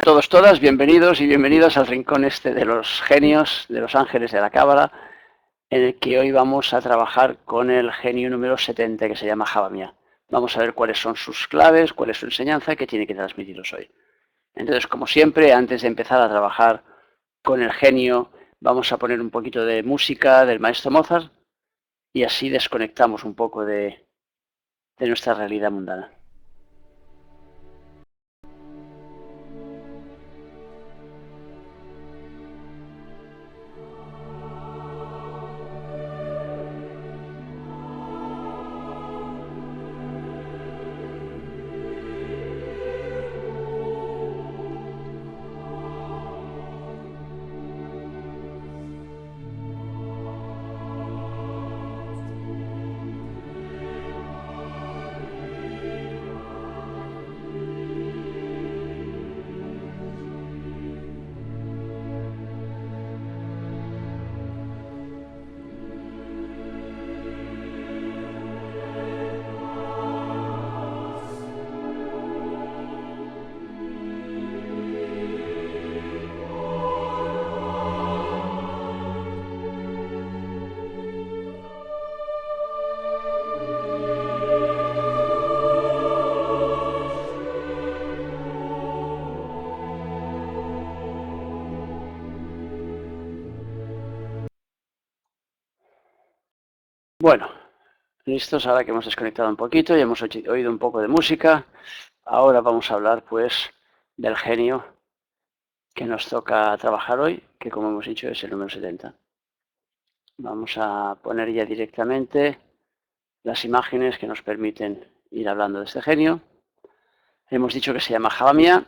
todos, todas, bienvenidos y bienvenidas al rincón este de los genios, de los ángeles de la Cábala, en el que hoy vamos a trabajar con el genio número 70, que se llama Javamia. Vamos a ver cuáles son sus claves, cuál es su enseñanza, que tiene que transmitiros hoy. Entonces, como siempre, antes de empezar a trabajar con el genio, vamos a poner un poquito de música del maestro Mozart y así desconectamos un poco de nuestra realidad mundana. Bueno, listos, ahora que hemos desconectado un poquito y hemos oído un poco de música, ahora vamos a hablar pues del genio que nos toca trabajar hoy, que como hemos dicho es el número 70. Vamos a poner ya directamente las imágenes que nos permiten ir hablando de este genio. Hemos dicho que se llama Javamia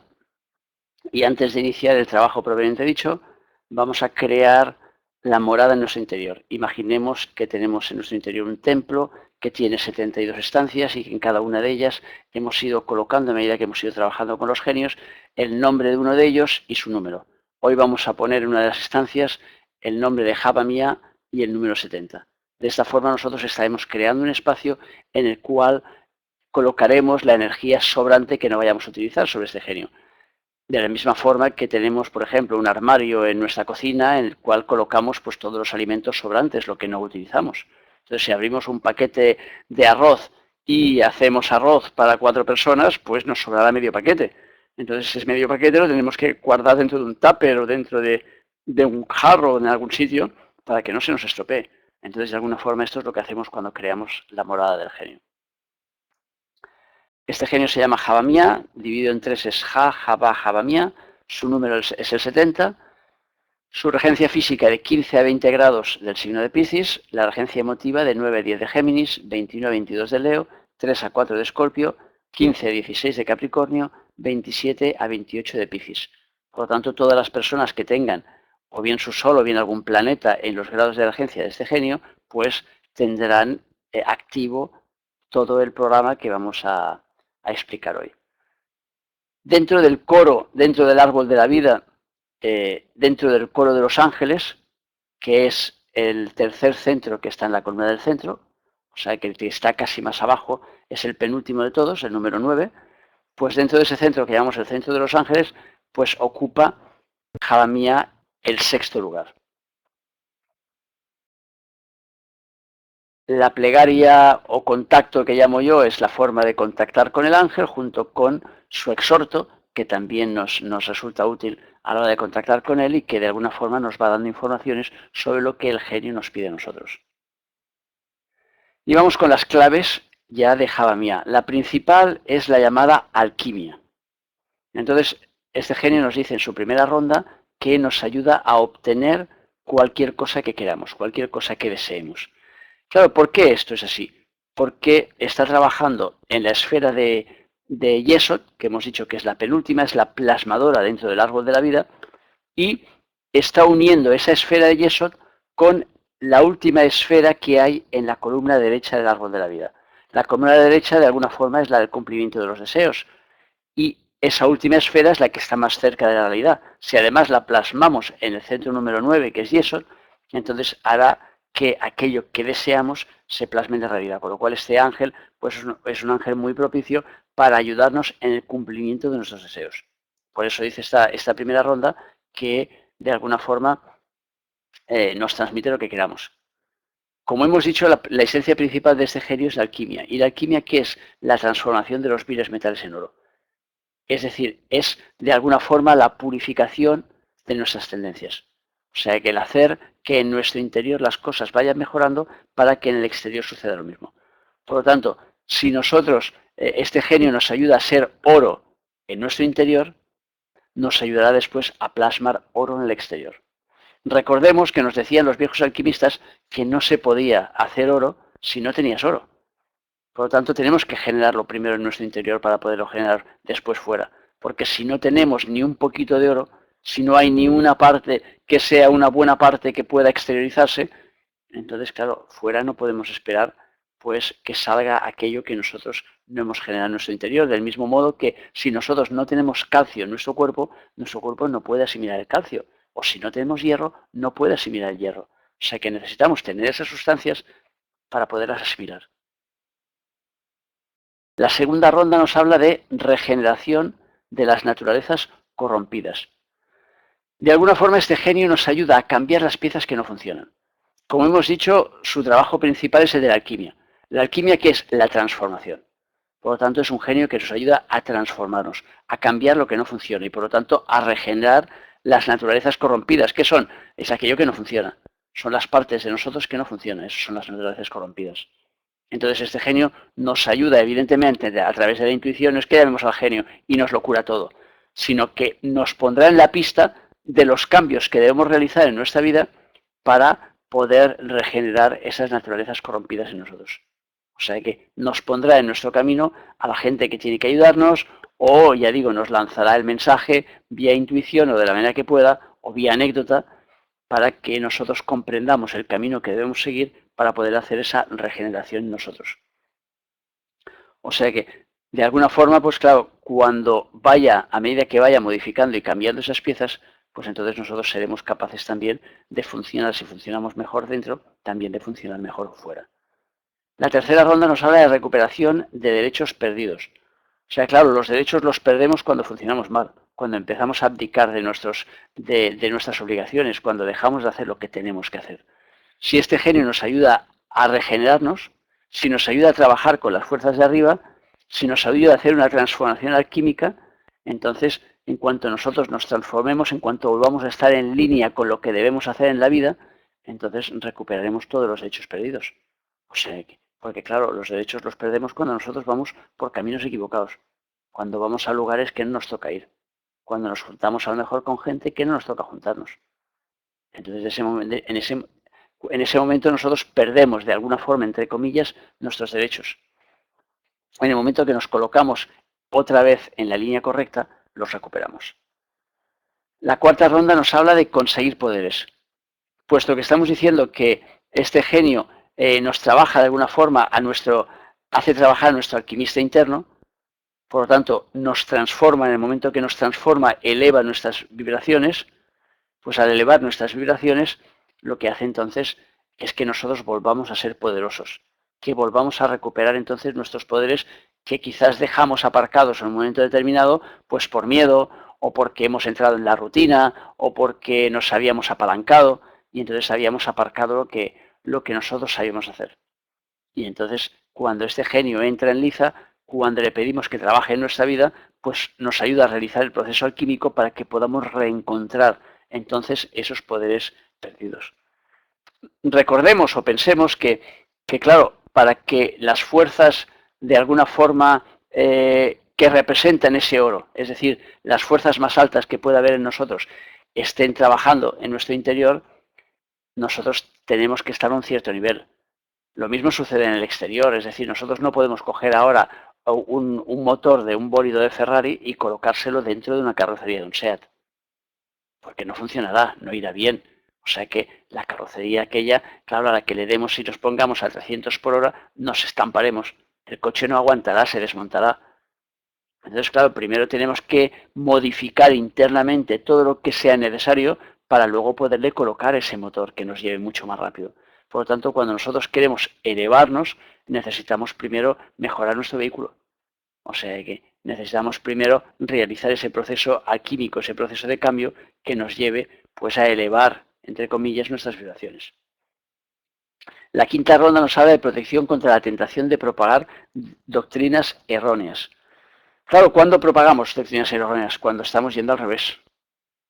y antes de iniciar el trabajo propiamente dicho, vamos a crear la morada en nuestro interior. Imaginemos que tenemos en nuestro interior un templo que tiene 72 estancias y que en cada una de ellas hemos ido colocando, a medida que hemos ido trabajando con los genios, el nombre de uno de ellos y su número. Hoy vamos a poner en una de las estancias el nombre de Javamia y el número 70. De esta forma nosotros estaremos creando un espacio en el cual colocaremos la energía sobrante que no vayamos a utilizar sobre este genio. De la misma forma que tenemos, por ejemplo, un armario en nuestra cocina en el cual colocamos pues, todos los alimentos sobrantes, lo que no utilizamos. Entonces, si abrimos un paquete de arroz y hacemos arroz para 4 personas, pues nos sobrará medio paquete. Entonces, ese medio paquete lo tenemos que guardar dentro de un tupper o dentro de un jarro en algún sitio para que no se nos estropee. Entonces, de alguna forma, esto es lo que hacemos cuando creamos la morada del genio. Este genio se llama Javamia, dividido en 3 es Ja, Java, Javamia, su número es el 70, su regencia física de 15 a 20 grados del signo de Piscis, la regencia emotiva de 9 a 10 de Géminis, 21 a 22 de Leo, 3 a 4 de Escorpio, 15 a 16 de Capricornio, 27 a 28 de Piscis. Por lo tanto, todas las personas que tengan o bien su sol o bien algún planeta en los grados de regencia de este genio, pues tendrán activo todo el programa que vamos a explicar hoy. Dentro del coro, dentro del árbol de la vida, dentro del coro de los ángeles, que es el tercer centro que está en la columna del centro, o sea que el que está casi más abajo es el penúltimo de todos, el número 9, pues dentro de ese centro que llamamos el centro de los ángeles, pues ocupa Javamia el 6º lugar. La plegaria o contacto que llamo yo es la forma de contactar con el ángel junto con su exhorto, que también nos resulta útil a la hora de contactar con él y que de alguna forma nos va dando informaciones sobre lo que el genio nos pide a nosotros. Y vamos con las claves ya de Javamia. La principal es la llamada alquimia. Entonces, este genio nos dice en su primera ronda que nos ayuda a obtener cualquier cosa que queramos, cualquier cosa que deseemos. Claro, ¿por qué esto es así? Porque está trabajando en la esfera de Yesod, que hemos dicho que es la penúltima, es la plasmadora dentro del árbol de la vida, y está uniendo esa esfera de Yesod con la última esfera que hay en la columna derecha del árbol de la vida. La columna derecha, de alguna forma, es la del cumplimiento de los deseos. Y esa última esfera es la que está más cerca de la realidad. Si además la plasmamos en el centro número 9, que es Yesod, entonces hará que aquello que deseamos se plasme en la realidad. Con lo cual este ángel pues, es un ángel muy propicio para ayudarnos en el cumplimiento de nuestros deseos. por eso dice esta primera ronda que de alguna forma nos transmite lo que queramos. Como hemos dicho, la esencia principal de este genio es la alquimia. ¿Y la alquimia qué es? La transformación de los viles metales en oro. Es decir, es de alguna forma la purificación de nuestras tendencias. O sea, que el hacer que en nuestro interior las cosas vayan mejorando para que en el exterior suceda lo mismo. Por lo tanto, si nosotros, este genio nos ayuda a ser oro en nuestro interior, nos ayudará después a plasmar oro en el exterior. Recordemos que nos decían los viejos alquimistas que no se podía hacer oro si no tenías oro. Por lo tanto, tenemos que generarlo primero en nuestro interior para poderlo generar después fuera. Porque si no tenemos ni un poquito de oro, si no hay ni una parte que sea una buena parte que pueda exteriorizarse, entonces, claro, fuera no podemos esperar pues que salga aquello que nosotros no hemos generado en nuestro interior. Del mismo modo que si nosotros no tenemos calcio en nuestro cuerpo no puede asimilar el calcio. O si no tenemos hierro, no puede asimilar el hierro. O sea que necesitamos tener esas sustancias para poderlas asimilar. La segunda ronda nos habla de regeneración de las naturalezas corrompidas. De alguna forma este genio nos ayuda a cambiar las piezas que no funcionan. Como hemos dicho, su trabajo principal es el de la alquimia. La alquimia, ¿qué es? La transformación. Por lo tanto, es un genio que nos ayuda a transformarnos, a cambiar lo que no funciona y por lo tanto a regenerar las naturalezas corrompidas. ¿Qué son? Es aquello que no funciona. Son las partes de nosotros que no funcionan. Esas son las naturalezas corrompidas. Entonces este genio nos ayuda evidentemente a través de la intuición. No es que llamemos al genio y nos lo cura todo, sino que nos pondrá en la pista de los cambios que debemos realizar en nuestra vida para poder regenerar esas naturalezas corrompidas en nosotros. O sea que nos pondrá en nuestro camino a la gente que tiene que ayudarnos o, ya digo, nos lanzará el mensaje vía intuición o de la manera que pueda o vía anécdota para que nosotros comprendamos el camino que debemos seguir para poder hacer esa regeneración en nosotros. O sea que, de alguna forma, pues claro, cuando vaya, a medida que vaya modificando y cambiando esas piezas, pues entonces nosotros seremos capaces también de funcionar, si funcionamos mejor dentro, también de funcionar mejor fuera. La tercera ronda nos habla de recuperación de derechos perdidos. O sea, claro, los derechos los perdemos cuando funcionamos mal, cuando empezamos a abdicar de nuestras obligaciones, cuando dejamos de hacer lo que tenemos que hacer. Si este genio nos ayuda a regenerarnos, si nos ayuda a trabajar con las fuerzas de arriba, si nos ayuda a hacer una transformación alquímica, entonces, en cuanto nosotros nos transformemos, en cuanto volvamos a estar en línea con lo que debemos hacer en la vida, entonces recuperaremos todos los derechos perdidos. O sea, porque claro, los derechos los perdemos cuando nosotros vamos por caminos equivocados, cuando vamos a lugares que no nos toca ir, cuando nos juntamos a lo mejor con gente que no nos toca juntarnos. Entonces, en ese momento nosotros perdemos de alguna forma, entre comillas, nuestros derechos. En el momento que nos colocamos otra vez en la línea correcta, los recuperamos. La cuarta ronda nos habla de conseguir poderes. Puesto que estamos diciendo que este genio nos trabaja de alguna forma hace trabajar a nuestro alquimista interno, por lo tanto nos transforma, en el momento que nos transforma, eleva nuestras vibraciones, pues al elevar nuestras vibraciones, lo que hace entonces es que nosotros volvamos a ser poderosos, que volvamos a recuperar entonces nuestros poderes que quizás dejamos aparcados en un momento determinado, pues por miedo, o porque hemos entrado en la rutina, o porque nos habíamos apalancado, y entonces habíamos aparcado lo que nosotros sabíamos hacer. Y entonces, cuando este genio entra en liza, cuando le pedimos que trabaje en nuestra vida, pues nos ayuda a realizar el proceso alquímico para que podamos reencontrar entonces esos poderes perdidos. Recordemos o pensemos que claro, para que las fuerzas de alguna forma que representan ese oro, es decir, las fuerzas más altas que pueda haber en nosotros, estén trabajando en nuestro interior, nosotros tenemos que estar a un cierto nivel. Lo mismo sucede en el exterior, es decir, nosotros no podemos coger ahora un motor de un bólido de Ferrari y colocárselo dentro de una carrocería de un SEAT, porque no funcionará, no irá bien. O sea que la carrocería aquella, claro, a la que le demos y nos pongamos a 300 por hora, nos estamparemos. El coche no aguantará, se desmontará. Entonces, claro, primero tenemos que modificar internamente todo lo que sea necesario para luego poderle colocar ese motor que nos lleve mucho más rápido. Por lo tanto, cuando nosotros queremos elevarnos, necesitamos primero mejorar nuestro vehículo. O sea que necesitamos primero realizar ese proceso alquímico, ese proceso de cambio que nos lleve pues a elevar, entre comillas, nuestras vibraciones. La quinta ronda nos habla de protección contra la tentación de propagar doctrinas erróneas. Claro, ¿cuándo propagamos doctrinas erróneas? Cuando estamos yendo al revés.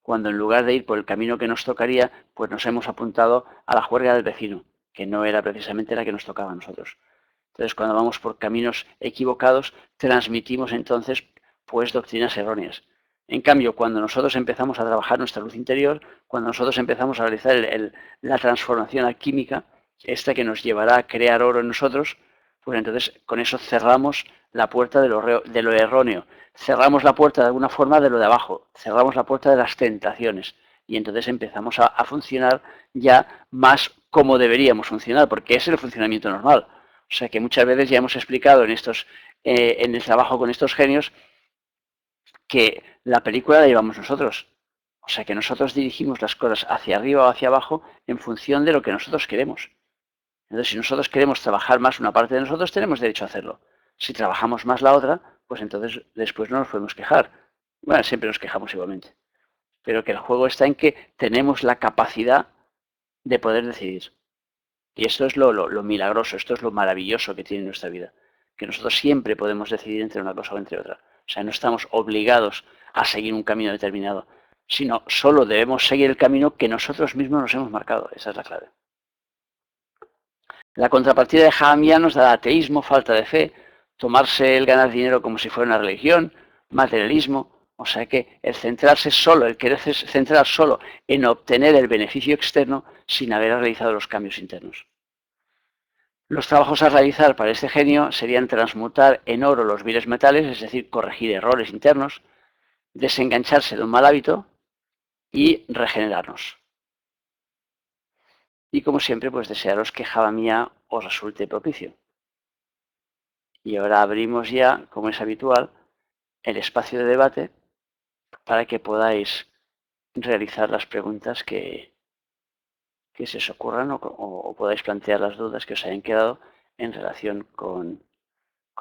Cuando en lugar de ir por el camino que nos tocaría, pues nos hemos apuntado a la juerga del vecino, que no era precisamente la que nos tocaba a nosotros. Entonces, cuando vamos por caminos equivocados, transmitimos entonces pues doctrinas erróneas. En cambio, cuando nosotros empezamos a trabajar nuestra luz interior, cuando nosotros empezamos a realizar la transformación alquímica, esta que nos llevará a crear oro en nosotros, pues entonces con eso cerramos la puerta de lo erróneo, cerramos la puerta de alguna forma de lo de abajo, cerramos la puerta de las tentaciones y entonces empezamos a funcionar ya más como deberíamos funcionar, porque ese es el funcionamiento normal. O sea que muchas veces ya hemos explicado en el trabajo con estos genios que la película la llevamos nosotros. O sea que nosotros dirigimos las cosas hacia arriba o hacia abajo en función de lo que nosotros queremos. Entonces, si nosotros queremos trabajar más una parte de nosotros, tenemos derecho a hacerlo. Si trabajamos más la otra, pues entonces después no nos podemos quejar. Bueno, siempre nos quejamos igualmente. Pero que el juego está en que tenemos la capacidad de poder decidir. Y esto es lo milagroso, esto es lo maravilloso que tiene nuestra vida. Que nosotros siempre podemos decidir entre una cosa o entre otra. O sea, no estamos obligados a seguir un camino determinado, sino solo debemos seguir el camino que nosotros mismos nos hemos marcado. Esa es la clave. La contrapartida de Jamia nos da ateísmo, falta de fe, tomarse el ganar dinero como si fuera una religión, materialismo. O sea que el centrarse solo, el querer centrar solo en obtener el beneficio externo sin haber realizado los cambios internos. Los trabajos a realizar para este genio serían transmutar en oro los viles metales, es decir, corregir errores internos, desengancharse de un mal hábito y regenerarnos. Y como siempre, pues desearos que Jamia os resulte propicio. Y ahora abrimos ya, como es habitual, el espacio de debate para que podáis realizar las preguntas que se os ocurran o podáis plantear las dudas que os hayan quedado en relación con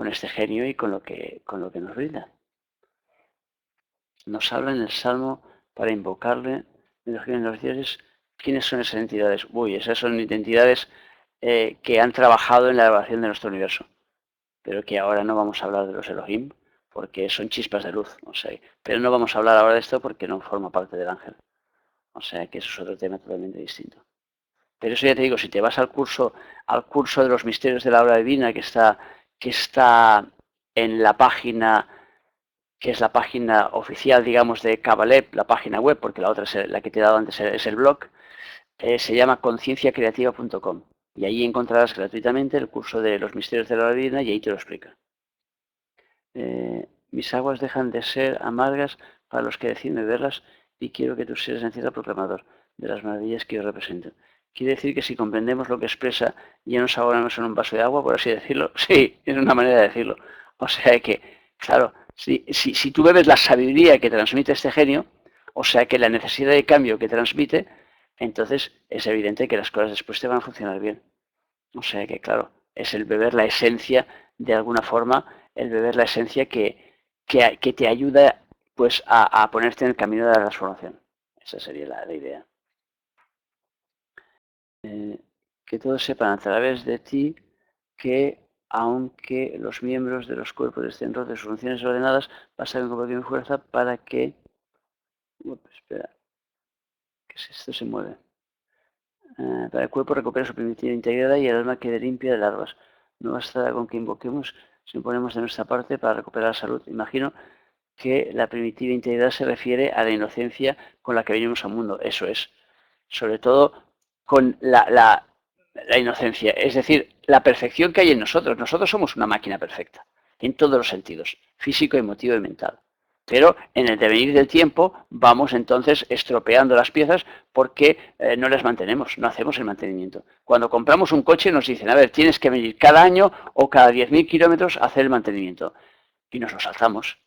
este genio y con lo que nos brinda. Nos habla en el Salmo para invocarle en los dioses. ¿Quiénes son esas entidades? Uy, esas son entidades que han trabajado en la elaboración de nuestro universo, pero que ahora no vamos a hablar de los Elohim, porque son chispas de luz, o sea, pero no vamos a hablar ahora de esto porque no forma parte del ángel. O sea que eso es otro tema totalmente distinto. Pero eso ya te digo, si te vas al curso de los misterios de la obra divina que está en la página, que es la página oficial, digamos, de Kabbalah, la página web, porque la otra es la que te he dado antes, es el blog, se llama concienciacreativa.com. Y ahí encontrarás gratuitamente el curso de los misterios de la obra divina y ahí te lo explica. Mis aguas dejan de ser amargas para los que deciden beberlas y quiero que tú seas en cierto proclamador de las maravillas que yo represento. Quiere decir que si comprendemos lo que expresa, ya nos ahogamos en un vaso de agua, por así decirlo. Sí, es una manera de decirlo. O sea que, claro, si tú bebes la sabiduría que transmite este genio, o sea que la necesidad de cambio que transmite, entonces es evidente que las cosas después te van a funcionar bien. O sea que, claro, es el beber la esencia, de alguna forma, el beber la esencia que te ayuda pues a ponerte en el camino de la transformación. Esa sería la idea. Que todos sepan a través de ti que aunque los miembros de los cuerpos estén rotos de sus funciones ordenadas, pasan con cualquier fuerza para que... espera, que esto se mueve. Para el cuerpo recupere su primitiva integridad y el alma quede limpia de larvas. No bastará con que invoquemos, si ponemos de nuestra parte para recuperar la salud. Imagino que la primitiva integridad se refiere a la inocencia con la que venimos al mundo. Eso es. Sobre todo con la inocencia. Es decir, la perfección que hay en nosotros. Nosotros somos una máquina perfecta. En todos los sentidos. Físico, emotivo y mental. Pero en el devenir del tiempo vamos entonces estropeando las piezas porque no las mantenemos, no hacemos el mantenimiento. Cuando compramos un coche nos dicen, a ver, tienes que venir cada año o cada 10.000 kilómetros a hacer el mantenimiento. Y nos lo saltamos.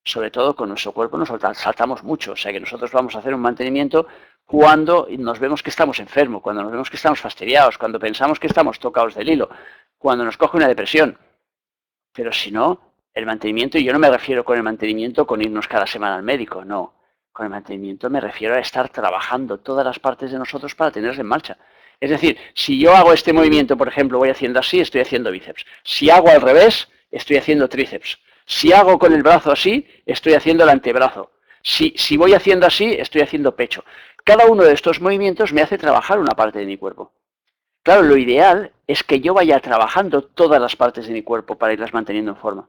Sobre todo con nuestro cuerpo nos saltamos mucho. O sea que nosotros vamos a hacer un mantenimiento cuando nos vemos que estamos enfermos, cuando nos vemos que estamos fastidiados, cuando pensamos que estamos tocados del hilo, cuando nos coge una depresión. Pero si no, El mantenimiento, y yo no me refiero con el mantenimiento con irnos cada semana al médico, no. Con el mantenimiento me refiero a estar trabajando todas las partes de nosotros para tenerlas en marcha. Es decir, si yo hago este movimiento, por ejemplo, voy haciendo así, estoy haciendo bíceps. Si hago al revés, estoy haciendo tríceps. Si hago con el brazo así, estoy haciendo el antebrazo. Si voy haciendo así, estoy haciendo pecho. Cada uno de estos movimientos me hace trabajar una parte de mi cuerpo. Claro, lo ideal es que yo vaya trabajando todas las partes de mi cuerpo para irlas manteniendo en forma.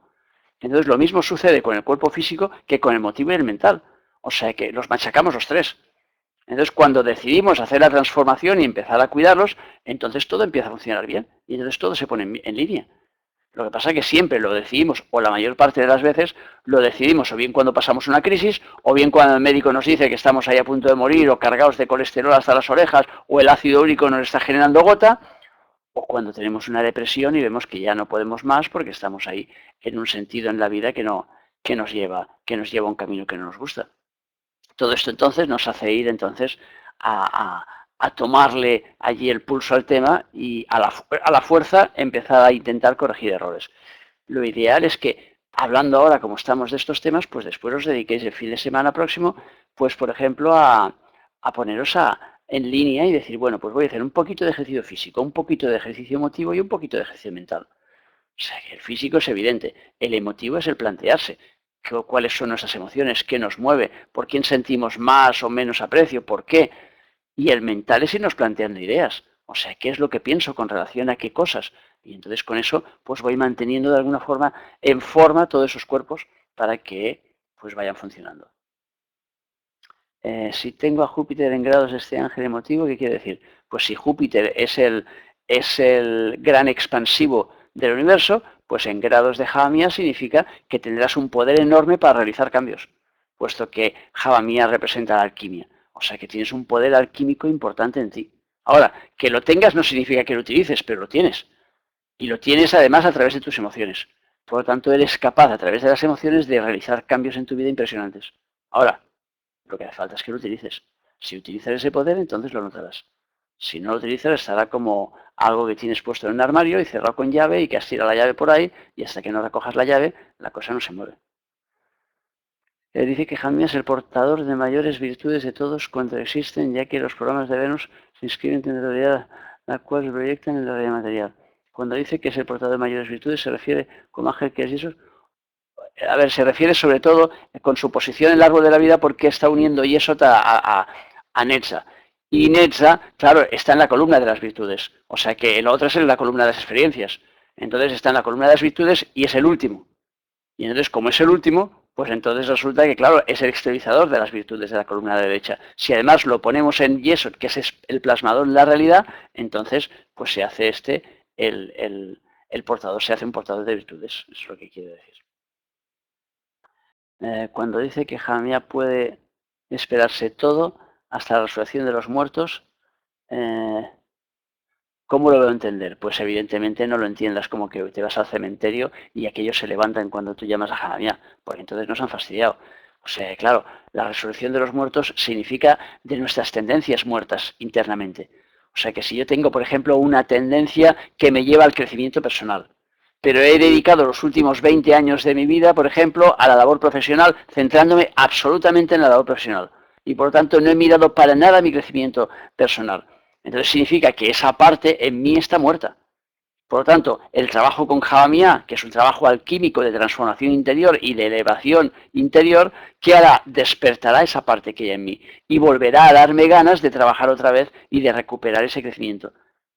Entonces lo mismo sucede con el cuerpo físico que con el emotivo y el mental. O sea que los machacamos los tres. Entonces cuando decidimos hacer la transformación y empezar a cuidarlos, entonces todo empieza a funcionar bien. Y entonces todo se pone en línea. Lo que pasa es que siempre lo decidimos, o la mayor parte de las veces, lo decidimos o bien cuando pasamos una crisis, o bien cuando el médico nos dice que estamos ahí a punto de morir, o cargados de colesterol hasta las orejas, o el ácido úrico nos está generando gota, o cuando tenemos una depresión y vemos que ya no podemos más porque estamos ahí en un sentido en la vida que nos lleva a un camino que no nos gusta. Todo esto entonces nos hace ir entonces a tomarle allí el pulso al tema y a la fuerza empezar a intentar corregir errores. Lo ideal es que, hablando ahora como estamos de estos temas, pues después os dediquéis el fin de semana próximo, pues por ejemplo a poneros en línea y decir, bueno, pues voy a hacer un poquito de ejercicio físico, un poquito de ejercicio emotivo y un poquito de ejercicio mental. O sea, que el físico es evidente, el emotivo es el plantearse cuáles son nuestras emociones, qué nos mueve, por quién sentimos más o menos aprecio, por qué. Y el mental es irnos planteando ideas. O sea, qué es lo que pienso con relación a qué cosas. Y entonces con eso pues voy manteniendo de alguna forma en forma todos esos cuerpos para que pues vayan funcionando. Si tengo a Júpiter en grados de este ángel emotivo, ¿qué quiere decir? Pues si Júpiter es el gran expansivo del universo, pues en grados de Javamía significa que tendrás un poder enorme para realizar cambios, puesto que Javamía representa la alquimia. O sea que tienes un poder alquímico importante en ti. Ahora, que lo tengas no significa que lo utilices, pero lo tienes. Y lo tienes además a través de tus emociones. Por lo tanto, eres capaz a través de las emociones de realizar cambios en tu vida impresionantes. Ahora, lo que hace falta es que lo utilices. Si utilizas ese poder, entonces lo notarás. Si no lo utilizas, estará como algo que tienes puesto en un armario y cerrado con llave y que has tirado la llave por ahí y hasta que no recojas la llave, la cosa no se mueve. Dice que Jamia es el portador de mayores virtudes de todos cuanto existen, ya que los programas de Venus se inscriben en la realidad, la cual se proyectan en la realidad material. Cuando dice que es el portador de mayores virtudes, se refiere como ángel que es eso. A ver, se refiere sobre todo con su posición en el árbol de la vida porque está uniendo Yesod a Netza. Y Netza, claro, está en la columna de las virtudes. O sea que el otro es en la columna de las experiencias. Entonces está en la columna de las virtudes y es el último. Y entonces, como es el último, pues entonces resulta que, claro, es el exteriorizador de las virtudes de la columna derecha. Si además lo ponemos en Yesod, que es el plasmador de la realidad, entonces pues se hace el portador, se hace un portador de virtudes. Eso es lo que quiere decir. Cuando dice que Jamia puede esperarse todo hasta la resurrección de los muertos, ¿cómo lo veo entender? Pues evidentemente no lo entiendas como que te vas al cementerio y aquellos se levantan cuando tú llamas a Jamia, porque entonces nos han fastidiado. O sea, claro, la resurrección de los muertos significa de nuestras tendencias muertas internamente. O sea que si yo tengo, por ejemplo, una tendencia que me lleva al crecimiento personal, pero he dedicado los últimos 20 años de mi vida, por ejemplo, a la labor profesional, centrándome absolutamente en la labor profesional. Y por lo tanto no he mirado para nada mi crecimiento personal. Entonces significa que esa parte en mí está muerta. Por lo tanto, el trabajo con Javamia, que es un trabajo alquímico de transformación interior y de elevación interior, que ahora despertará esa parte que hay en mí y volverá a darme ganas de trabajar otra vez y de recuperar ese crecimiento.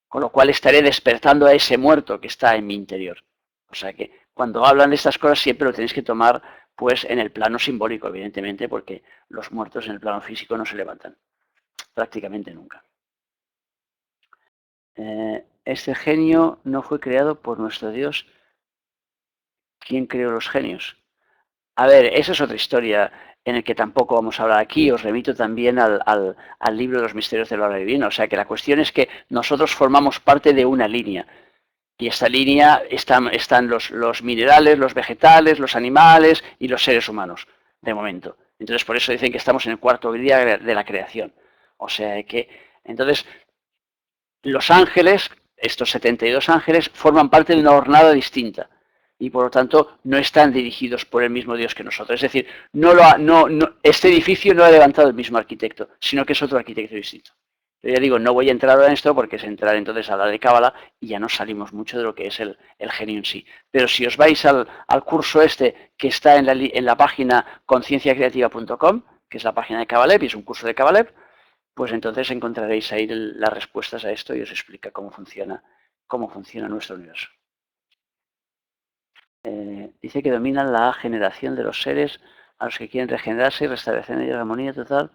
Con lo cual estaré despertando a ese muerto que está en mi interior. O sea que cuando hablan de estas cosas siempre lo tenéis que tomar pues en el plano simbólico, evidentemente, porque los muertos en el plano físico no se levantan, prácticamente nunca. Este genio no fue creado por nuestro Dios. ¿Quién creó los genios? A ver, esa es otra historia en el que tampoco vamos a hablar aquí. Os remito también al libro de los misterios de la obra divina. O sea que la cuestión es que nosotros formamos parte de una línea. Y esta línea están los minerales, los vegetales, los animales y los seres humanos, de momento. Entonces, por eso dicen que estamos en el cuarto día de la creación. O sea que, entonces, los ángeles, estos 72 ángeles, forman parte de una hornada distinta. y por lo tanto no están dirigidos por el mismo Dios que nosotros. Es decir, este edificio no lo ha levantado el mismo arquitecto, sino que es otro arquitecto distinto. Yo ya digo, no voy a entrar ahora en esto porque es entrar entonces a la de Cábala y ya nos salimos mucho de lo que es el genio en sí. Pero si os vais al curso este que está en la página concienciacreativa.com, que es la página de Kabalev y es un curso de Kabalev, pues entonces encontraréis ahí las respuestas a esto y os explica cómo funciona nuestro universo. Dice que dominan la generación de los seres a los que quieren regenerarse y restablecer la armonía total,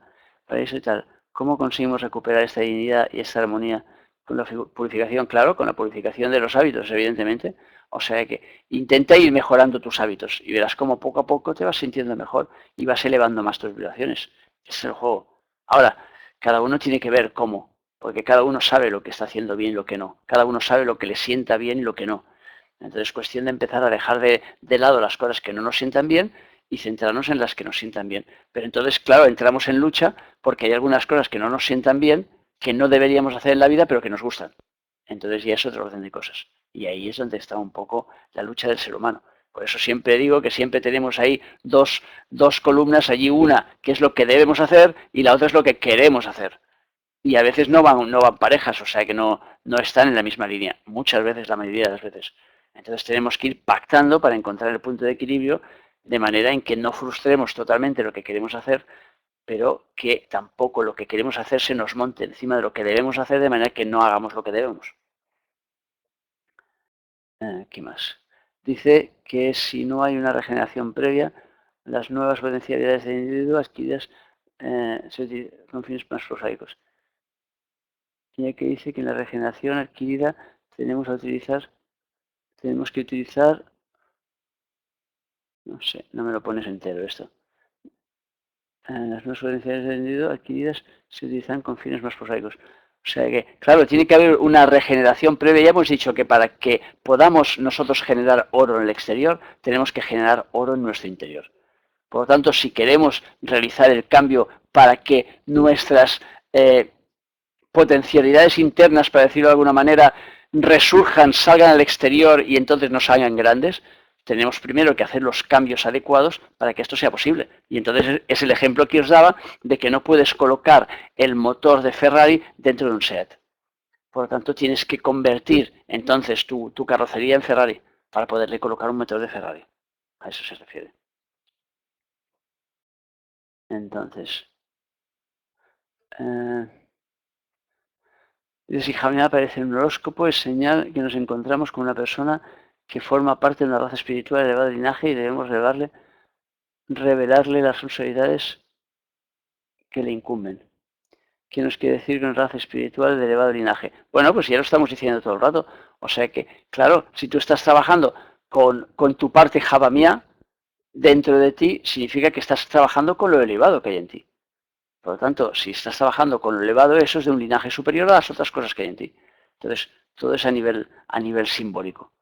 paraíso y tal. ¿Cómo conseguimos recuperar esta dignidad y esta armonía con la purificación? Claro, con la purificación de los hábitos, evidentemente. O sea que intenta ir mejorando tus hábitos y verás cómo poco a poco te vas sintiendo mejor y vas elevando más tus vibraciones. Ese es el juego. Ahora, cada uno tiene que ver cómo, porque cada uno sabe lo que está haciendo bien y lo que no. Cada uno sabe lo que le sienta bien y lo que no. Entonces es cuestión de empezar a dejar de lado las cosas que no nos sientan bien y centrarnos en las que nos sientan bien. Pero entonces, claro, entramos en lucha porque hay algunas cosas que no nos sientan bien, que no deberíamos hacer en la vida, pero que nos gustan. Entonces ya es otro orden de cosas. Y ahí es donde está un poco la lucha del ser humano. Por eso siempre digo que siempre tenemos ahí dos columnas, allí una que es lo que debemos hacer y la otra es lo que queremos hacer. Y a veces no van parejas, o sea que no están en la misma línea. Muchas veces, la mayoría de las veces. Entonces tenemos que ir pactando para encontrar el punto de equilibrio de manera en que no frustremos totalmente lo que queremos hacer, pero que tampoco lo que queremos hacer se nos monte encima de lo que debemos hacer de manera que no hagamos lo que debemos. ¿Qué más? Dice que si no hay una regeneración previa, las nuevas potencialidades del individuo adquiridas con fines más prosaicos. Ya que dice que en la regeneración adquirida tenemos que utilizar, no sé, no me lo pones entero esto. Las nuevas potencialidades del individuo adquiridas se utilizan con fines más prosaicos. O sea que, claro, tiene que haber una regeneración previa. Ya hemos dicho que para que podamos nosotros generar oro en el exterior, tenemos que generar oro en nuestro interior. Por lo tanto, si queremos realizar el cambio para que nuestras potencialidades internas, para decirlo de alguna manera, resurjan, salgan al exterior y entonces nos hagan grandes, tenemos primero que hacer los cambios adecuados para que esto sea posible. Y entonces es el ejemplo que os daba de que no puedes colocar el motor de Ferrari dentro de un SEAT. Por lo tanto, tienes que convertir entonces tu carrocería en Ferrari para poderle colocar un motor de Ferrari. A eso se refiere. Entonces, si Javier aparece en un horóscopo, es señal que nos encontramos con una persona que forma parte de una raza espiritual de elevado linaje y debemos revelarle las responsabilidades que le incumben. ¿Qué nos quiere decir con raza espiritual de elevado linaje? Bueno, pues ya lo estamos diciendo todo el rato. O sea que, claro, si tú estás trabajando con tu parte Javamía dentro de ti, significa que estás trabajando con lo elevado que hay en ti. Por lo tanto, si estás trabajando con lo elevado, eso es de un linaje superior a las otras cosas que hay en ti. Entonces, todo es a nivel simbólico.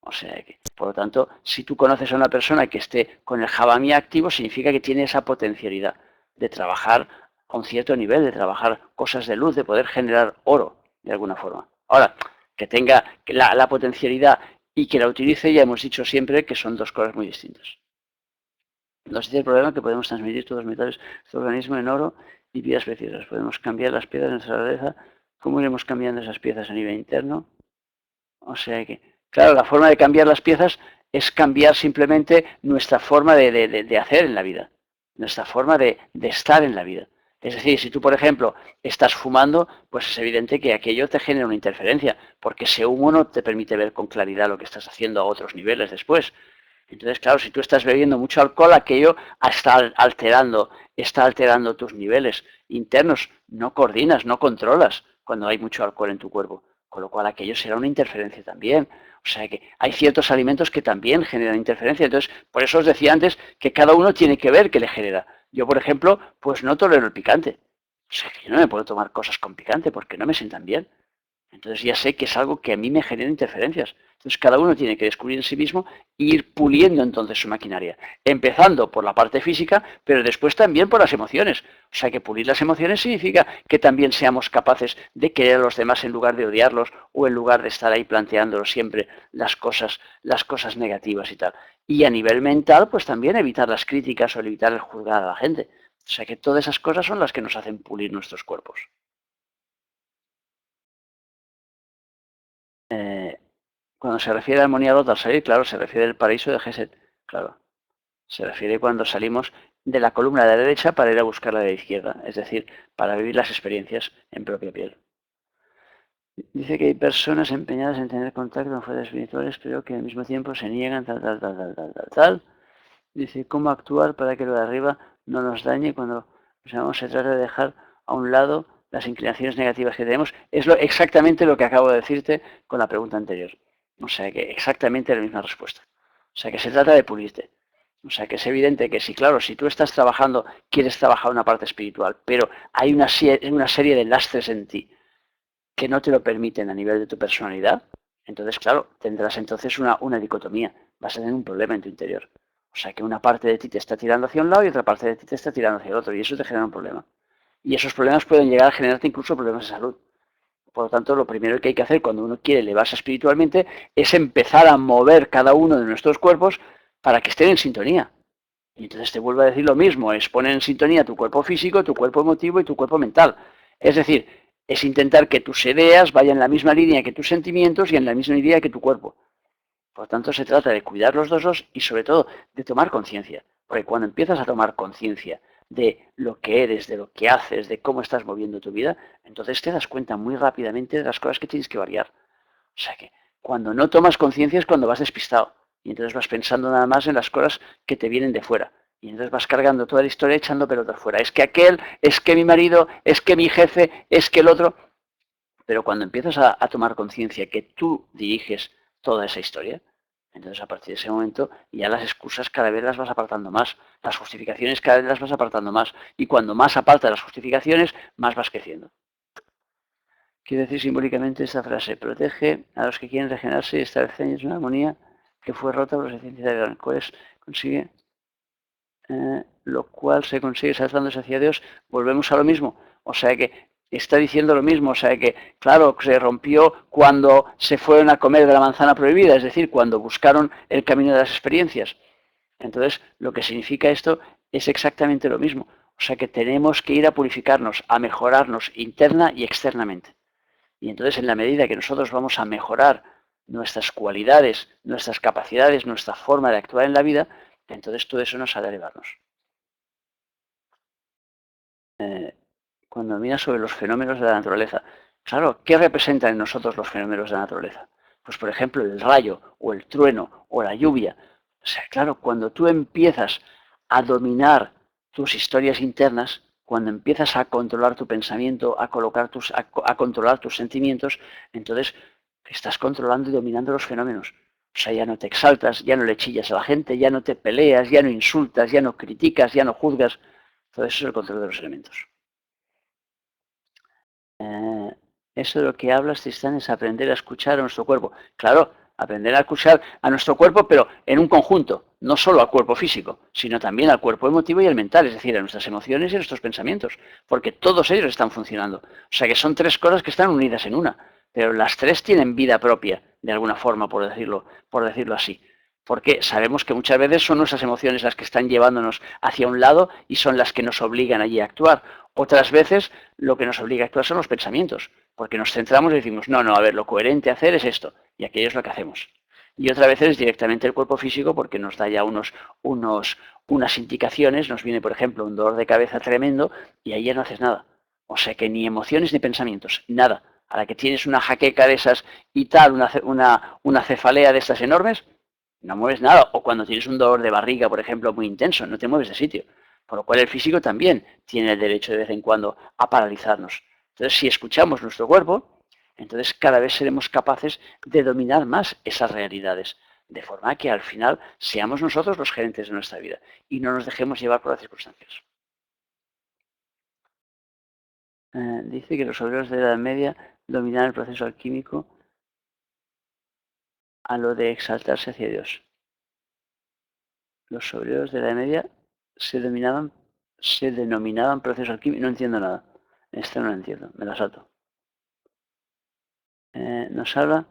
O sea que, por lo tanto, si tú conoces a una persona que esté con el Javamía activo, significa que tiene esa potencialidad de trabajar con cierto nivel, de trabajar cosas de luz, de poder generar oro, de alguna forma. Ahora, que tenga la potencialidad y que la utilice, ya hemos dicho siempre que son dos cosas muy distintas. Nos dice el problema que podemos transmitir todos los metales de nuestro organismo en oro y piedras preciosas. Podemos cambiar las piedras de nuestra naturaleza. ¿Cómo iremos cambiando esas piezas a nivel interno? O sea que, claro, la forma de cambiar las piezas es cambiar simplemente nuestra forma de hacer en la vida, nuestra forma de estar en la vida. Es decir, si tú, por ejemplo, estás fumando, pues es evidente que aquello te genera una interferencia, porque ese humo no te permite ver con claridad lo que estás haciendo a otros niveles después. Entonces, claro, si tú estás bebiendo mucho alcohol, aquello está alterando tus niveles internos. No coordinas, no controlas cuando hay mucho alcohol en tu cuerpo. Con lo cual aquello será una interferencia también. O sea que hay ciertos alimentos que también generan interferencia. Entonces, por eso os decía antes que cada uno tiene que ver qué le genera. Yo, por ejemplo, pues no tolero el picante. O sea que yo no me puedo tomar cosas con picante porque no me sientan bien. Entonces ya sé que es algo que a mí me genera interferencias. Entonces cada uno tiene que descubrir en sí mismo e ir puliendo entonces su maquinaria. Empezando por la parte física, pero después también por las emociones. O sea que pulir las emociones significa que también seamos capaces de querer a los demás en lugar de odiarlos o en lugar de estar ahí planteándolos siempre las cosas negativas y tal. Y a nivel mental, pues también evitar las críticas o evitar el juzgar a la gente. O sea que todas esas cosas son las que nos hacen pulir nuestros cuerpos. Cuando se refiere a armonía al salir, claro, se refiere al paraíso de Geset, claro. Se refiere cuando salimos de la columna de la derecha para ir a buscar la de la izquierda, es decir, para vivir las experiencias en propia piel. Dice que hay personas empeñadas en tener contacto con fuerzas espirituales, pero que al mismo tiempo se niegan, tal. Dice, ¿cómo actuar para que lo de arriba no nos dañe cuando se trata de dejar a un lado las inclinaciones negativas que tenemos? Es exactamente lo que acabo de decirte con la pregunta anterior. O sea que exactamente la misma respuesta. O sea que se trata de pulirte. O sea que es evidente que si, claro, si tú estás trabajando, quieres trabajar una parte espiritual, pero hay una serie de lastres en ti que no te lo permiten a nivel de tu personalidad, entonces, claro, tendrás entonces una dicotomía. Vas a tener un problema en tu interior. O sea que una parte de ti te está tirando hacia un lado y otra parte de ti te está tirando hacia el otro. Y eso te genera un problema. Y esos problemas pueden llegar a generarte incluso problemas de salud. Por lo tanto, lo primero que hay que hacer cuando uno quiere elevarse espiritualmente es empezar a mover cada uno de nuestros cuerpos para que estén en sintonía. Y entonces te vuelvo a decir lo mismo, es poner en sintonía tu cuerpo físico, tu cuerpo emotivo y tu cuerpo mental. Es decir, es intentar que tus ideas vayan en la misma línea que tus sentimientos y en la misma línea que tu cuerpo. Por lo tanto, se trata de cuidar los dos y sobre todo de tomar conciencia. Porque cuando empiezas a tomar conciencia de lo que eres, de lo que haces, de cómo estás moviendo tu vida, entonces te das cuenta muy rápidamente de las cosas que tienes que variar. O sea que cuando no tomas conciencia es cuando vas despistado. Y entonces vas pensando nada más en las cosas que te vienen de fuera. Y entonces vas cargando toda la historia echando pelotas fuera. Es que aquel, es que mi marido, es que mi jefe, es que el otro. Pero cuando empiezas a tomar conciencia que tú diriges toda esa historia, entonces a partir de ese momento ya las excusas cada vez las vas apartando más, las justificaciones cada vez las vas apartando más. Y cuando más apartas las justificaciones, más vas creciendo. Quiere decir simbólicamente esta frase, protege a los que quieren regenerarse y establecer en ellos una armonía que fue rota por los eficiencia de gran consigue, lo cual se consigue saltándose hacia Dios, volvemos a lo mismo. O sea que está diciendo lo mismo, o sea que, claro, se rompió cuando se fueron a comer de la manzana prohibida, es decir, cuando buscaron el camino de las experiencias. Entonces, lo que significa esto es exactamente lo mismo. O sea que tenemos que ir a purificarnos, a mejorarnos interna y externamente. Y entonces, en la medida que nosotros vamos a mejorar nuestras cualidades, nuestras capacidades, nuestra forma de actuar en la vida, entonces todo eso nos hará elevarnos. Cuando miras sobre los fenómenos de la naturaleza, claro, ¿qué representan en nosotros los fenómenos de la naturaleza? Pues, por ejemplo, el rayo, o el trueno, o la lluvia. O sea, claro, cuando tú empiezas a dominar tus historias internas, cuando empiezas a controlar tu pensamiento, a controlar tus sentimientos, entonces estás controlando y dominando los fenómenos. O sea, ya no te exaltas, ya no le chillas a la gente, ya no te peleas, ya no insultas, ya no criticas, ya no juzgas. Todo eso es el control de los elementos. Eso de lo que hablas, Tristán, es aprender a escuchar a nuestro cuerpo. Claro, aprender a escuchar a nuestro cuerpo, pero en un conjunto, no solo al cuerpo físico, sino también al cuerpo emotivo y al mental, es decir, a nuestras emociones y a nuestros pensamientos, porque todos ellos están funcionando. O sea que son tres cosas que están unidas en una, pero las tres tienen vida propia, de alguna forma, por decirlo así. Porque sabemos que muchas veces son nuestras emociones las que están llevándonos hacia un lado y son las que nos obligan allí a actuar. Otras veces lo que nos obliga a actuar son los pensamientos, porque nos centramos y decimos, no, no, a ver, lo coherente a hacer es esto, y aquello es lo que hacemos. Y otras veces es directamente el cuerpo físico porque nos da ya unas indicaciones, nos viene, por ejemplo, un dolor de cabeza tremendo y ahí ya no haces nada. O sea que ni emociones ni pensamientos, nada. A la que tienes una jaqueca de esas y tal, una cefalea de estas enormes, no mueves nada. O cuando tienes un dolor de barriga, por ejemplo, muy intenso, no te mueves de sitio. Por lo cual el físico también tiene el derecho de vez en cuando a paralizarnos. Entonces, si escuchamos nuestro cuerpo, entonces cada vez seremos capaces de dominar más esas realidades, de forma que al final seamos nosotros los gerentes de nuestra vida y no nos dejemos llevar por las circunstancias. Dice que los obreros de la Edad Media dominar el proceso alquímico a lo de exaltarse hacia Dios. Los obreros de la Edad Media se denominaban proceso alquímico. No entiendo nada. Esto no lo entiendo, me la salto. Nos habla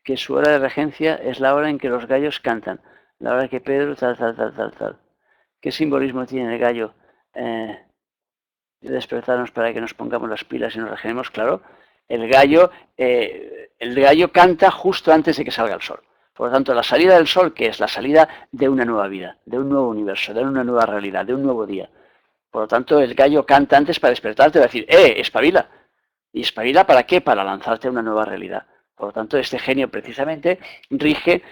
que su hora de regencia es la hora en que los gallos cantan, la hora que Pedro tal. ¿Qué simbolismo tiene el gallo de despertarnos para que nos pongamos las pilas y nos regeneremos? Claro, el gallo canta justo antes de que salga el sol. Por lo tanto, la salida del sol, que es la salida de una nueva vida, de un nuevo universo, de una nueva realidad, de un nuevo día. Por lo tanto, el gallo canta antes para despertarte y decir, espabila. ¿Y espabila para qué? Para lanzarte a una nueva realidad. Por lo tanto, este genio precisamente rige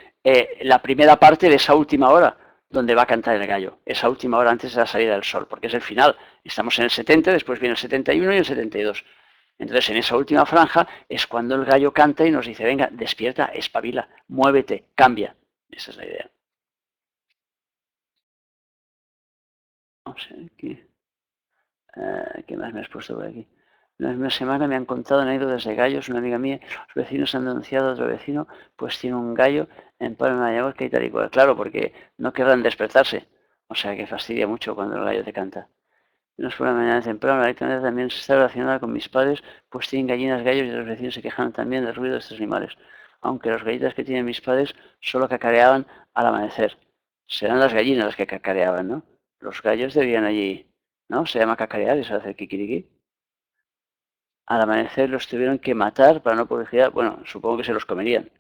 la primera parte de esa última hora donde va a cantar el gallo, esa última hora antes de la salida del sol, porque es el final. Estamos en el 70, después viene el 71 y el 72. Entonces, en esa última franja es cuando el gallo canta y nos dice, venga, despierta, espabila, muévete, cambia. Esa es la idea. Vamos a ver aquí. ¿Qué más me has puesto por aquí? Una semana me han contado anécdotas de gallos. Una amiga mía, los vecinos han denunciado a otro vecino, pues tiene un gallo en Palma de Mallorca y tal y cual. Claro, porque no querrán despertarse. O sea que fastidia mucho cuando el gallo te canta. No es por la mañana temprano, la lectura también está relacionada con mis padres, pues tienen gallinas, gallos y los vecinos se quejan también del ruido de estos animales. Aunque las gallitas que tienen mis padres solo cacareaban al amanecer. Serán las gallinas las que cacareaban, ¿no? Los gallos debían allí, ¿no? Se llama cacarear, eso hace kikiriki. Al amanecer los tuvieron que matar para no poder girar. Bueno, supongo que se los comerían.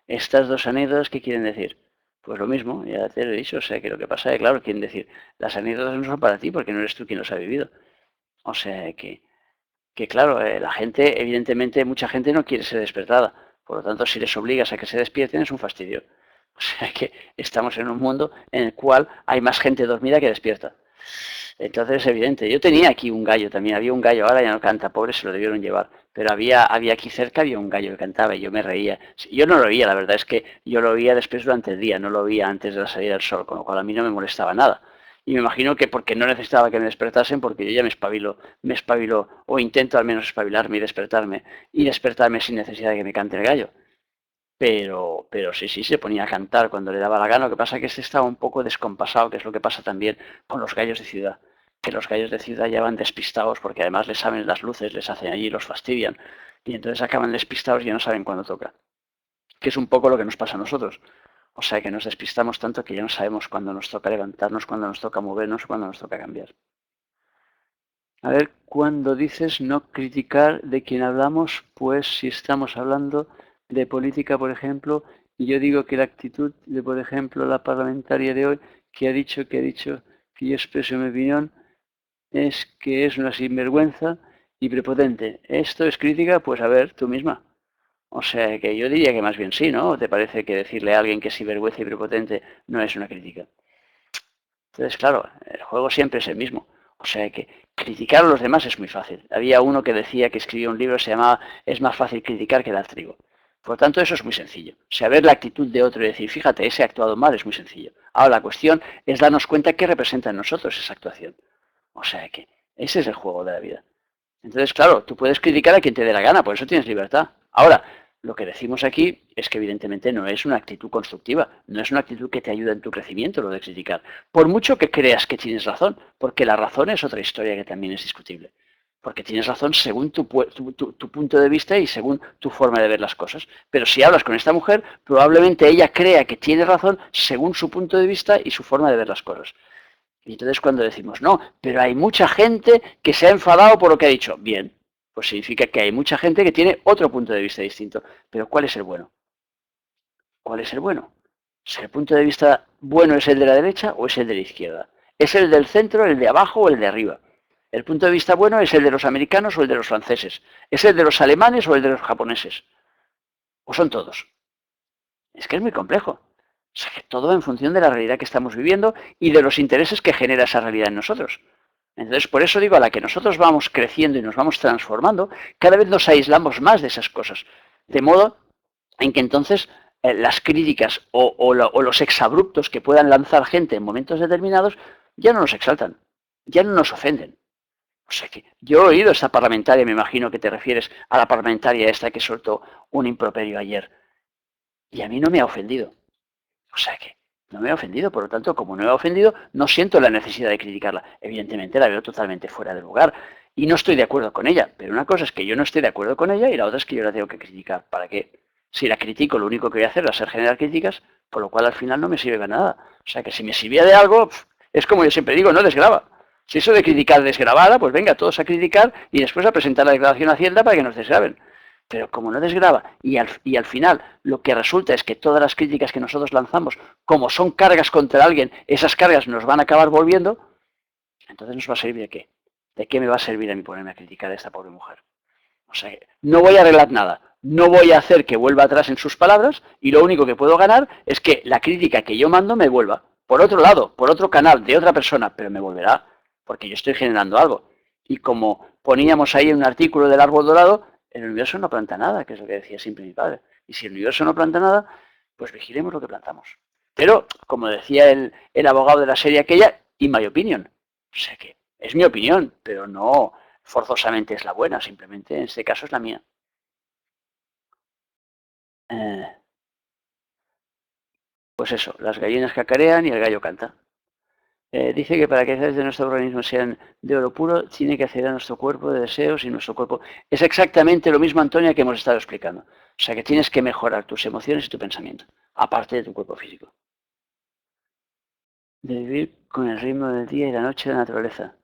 Estas dos anécdotas, ¿qué quieren decir? Pues lo mismo, ya te lo he dicho. O sea, que lo que pasa es, claro, quieren decir, las anécdotas no son para ti porque no eres tú quien los ha vivido. O sea, que claro, la gente, evidentemente, mucha gente no quiere ser despertada. Por lo tanto, si les obligas a que se despierten es un fastidio. O sea, que estamos en un mundo en el cual hay más gente dormida que despierta. Entonces es evidente. Yo tenía aquí un gallo también, había un gallo, ahora ya no canta, pobre, se lo debieron llevar. Pero había aquí cerca, había un gallo que cantaba y yo me reía. Yo no lo oía, la verdad es que yo lo oía después durante el día, no lo oía antes de la salida del sol, con lo cual a mí no me molestaba nada. Y me imagino que porque no necesitaba que me despertasen, porque yo ya me espabilo, o intento al menos espabilarme y despertarme sin necesidad de que me cante el gallo. Pero sí, se ponía a cantar cuando le daba la gana. Lo que pasa es que este estaba un poco descompasado, que es lo que pasa también con los gallos de ciudad. Que los gallos de ciudad ya van despistados porque además les saben las luces, les hacen allí, los fastidian. Y entonces acaban despistados y ya no saben cuándo toca. Que es un poco lo que nos pasa a nosotros. O sea que nos despistamos tanto que ya no sabemos cuándo nos toca levantarnos, cuándo nos toca movernos, cuándo nos toca cambiar. A ver, cuando dices no criticar de quien hablamos, pues si estamos hablando de política, por ejemplo, y yo digo que la actitud de, por ejemplo, la parlamentaria de hoy, que ha dicho que yo expreso mi opinión, es que es una sinvergüenza y prepotente. ¿Esto es crítica? Pues a ver, tú misma. O sea que yo diría que más bien sí, ¿no? ¿O te parece que decirle a alguien que es sinvergüenza y prepotente no es una crítica? Entonces, claro, el juego siempre es el mismo. O sea que criticar a los demás es muy fácil. Había uno que decía que escribía un libro que se llamaba Es más fácil criticar que dar trigo. Por lo tanto, eso es muy sencillo. Saber la actitud de otro y decir, fíjate, ese ha actuado mal es muy sencillo. Ahora, la cuestión es darnos cuenta qué representa en nosotros esa actuación. O sea que ese es el juego de la vida. Entonces, claro, tú puedes criticar a quien te dé la gana, por eso tienes libertad. Ahora, lo que decimos aquí es que evidentemente no es una actitud constructiva, no es una actitud que te ayuda en tu crecimiento lo de criticar. Por mucho que creas que tienes razón, porque la razón es otra historia que también es discutible. Porque tienes razón según tu punto de vista y según tu forma de ver las cosas. Pero si hablas con esta mujer, probablemente ella crea que tiene razón según su punto de vista y su forma de ver las cosas. Y entonces cuando decimos, no, pero hay mucha gente que se ha enfadado por lo que ha dicho, bien, pues significa que hay mucha gente que tiene otro punto de vista distinto. Pero ¿cuál es el bueno? ¿Cuál es el bueno? Si el punto de vista bueno es el de la derecha o es el de la izquierda. ¿Es el del centro, el de abajo o el de arriba? El punto de vista bueno es el de los americanos o el de los franceses. ¿Es el de los alemanes o el de los japoneses? ¿O son todos? Es que es muy complejo. O sea, que todo en función de la realidad que estamos viviendo y de los intereses que genera esa realidad en nosotros. Entonces, por eso digo, a la que nosotros vamos creciendo y nos vamos transformando, cada vez nos aislamos más de esas cosas. De modo en que entonces las críticas o los exabruptos que puedan lanzar gente en momentos determinados ya no nos exaltan, ya no nos ofenden. O sea que yo he oído esta parlamentaria, me imagino que te refieres a la parlamentaria esta que soltó un improperio ayer. Y a mí no me ha ofendido. O sea que no me ha ofendido, por lo tanto, como no me ha ofendido, no siento la necesidad de criticarla. Evidentemente la veo totalmente fuera de lugar y no estoy de acuerdo con ella. Pero una cosa es que yo no estoy de acuerdo con ella y la otra es que yo la tengo que criticar. ¿Para qué? Si la critico, lo único que voy a hacer va a ser generar críticas, por lo cual al final no me sirve de nada. O sea que si me sirviera de algo, es como yo siempre digo, no desgrava. Si eso de criticar desgrabara, pues venga, todos a criticar y después a presentar la declaración a Hacienda para que nos desgraven. Pero como no desgrava y al final lo que resulta es que todas las críticas que nosotros lanzamos, como son cargas contra alguien, esas cargas nos van a acabar volviendo, entonces ¿nos va a servir de qué? ¿De qué me va a servir a mí ponerme a criticar a esta pobre mujer? O sea, no voy a arreglar nada, no voy a hacer que vuelva atrás en sus palabras y lo único que puedo ganar es que la crítica que yo mando me vuelva. Por otro lado, por otro canal de otra persona, pero me volverá, porque yo estoy generando algo. Y como poníamos ahí en un artículo del árbol dorado, el universo no planta nada, que es lo que decía siempre mi padre. Y si el universo no planta nada, pues vigilemos lo que plantamos. Pero, como decía el abogado de la serie aquella, in my opinion. O sea que es mi opinión, pero no forzosamente es la buena, simplemente en este caso es la mía. Eh, pues eso, las gallinas cacarean y el gallo canta. Dice que para que las de nuestro organismo sean de oro puro, tiene que acceder a nuestro cuerpo de deseos y nuestro cuerpo. Es exactamente lo mismo, Antonia, que hemos estado explicando. O sea que tienes que mejorar tus emociones y tu pensamiento, aparte de tu cuerpo físico. De vivir con el ritmo del día y la noche de la naturaleza.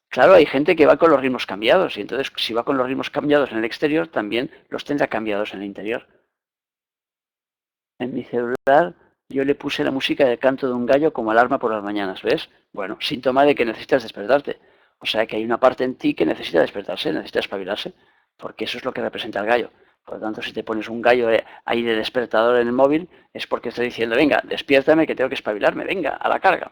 Claro, hay gente que va con los ritmos cambiados y entonces si va con los ritmos cambiados en el exterior, también los tendrá cambiados en el interior. En mi celular yo le puse la música del canto de un gallo como alarma por las mañanas, ¿ves? Bueno, síntoma de que necesitas despertarte. O sea que hay una parte en ti que necesita despertarse, necesita espabilarse, porque eso es lo que representa el gallo. Por lo tanto, si te pones un gallo ahí de despertador en el móvil, es porque está diciendo, venga, despiértame que tengo que espabilarme, venga, a la carga.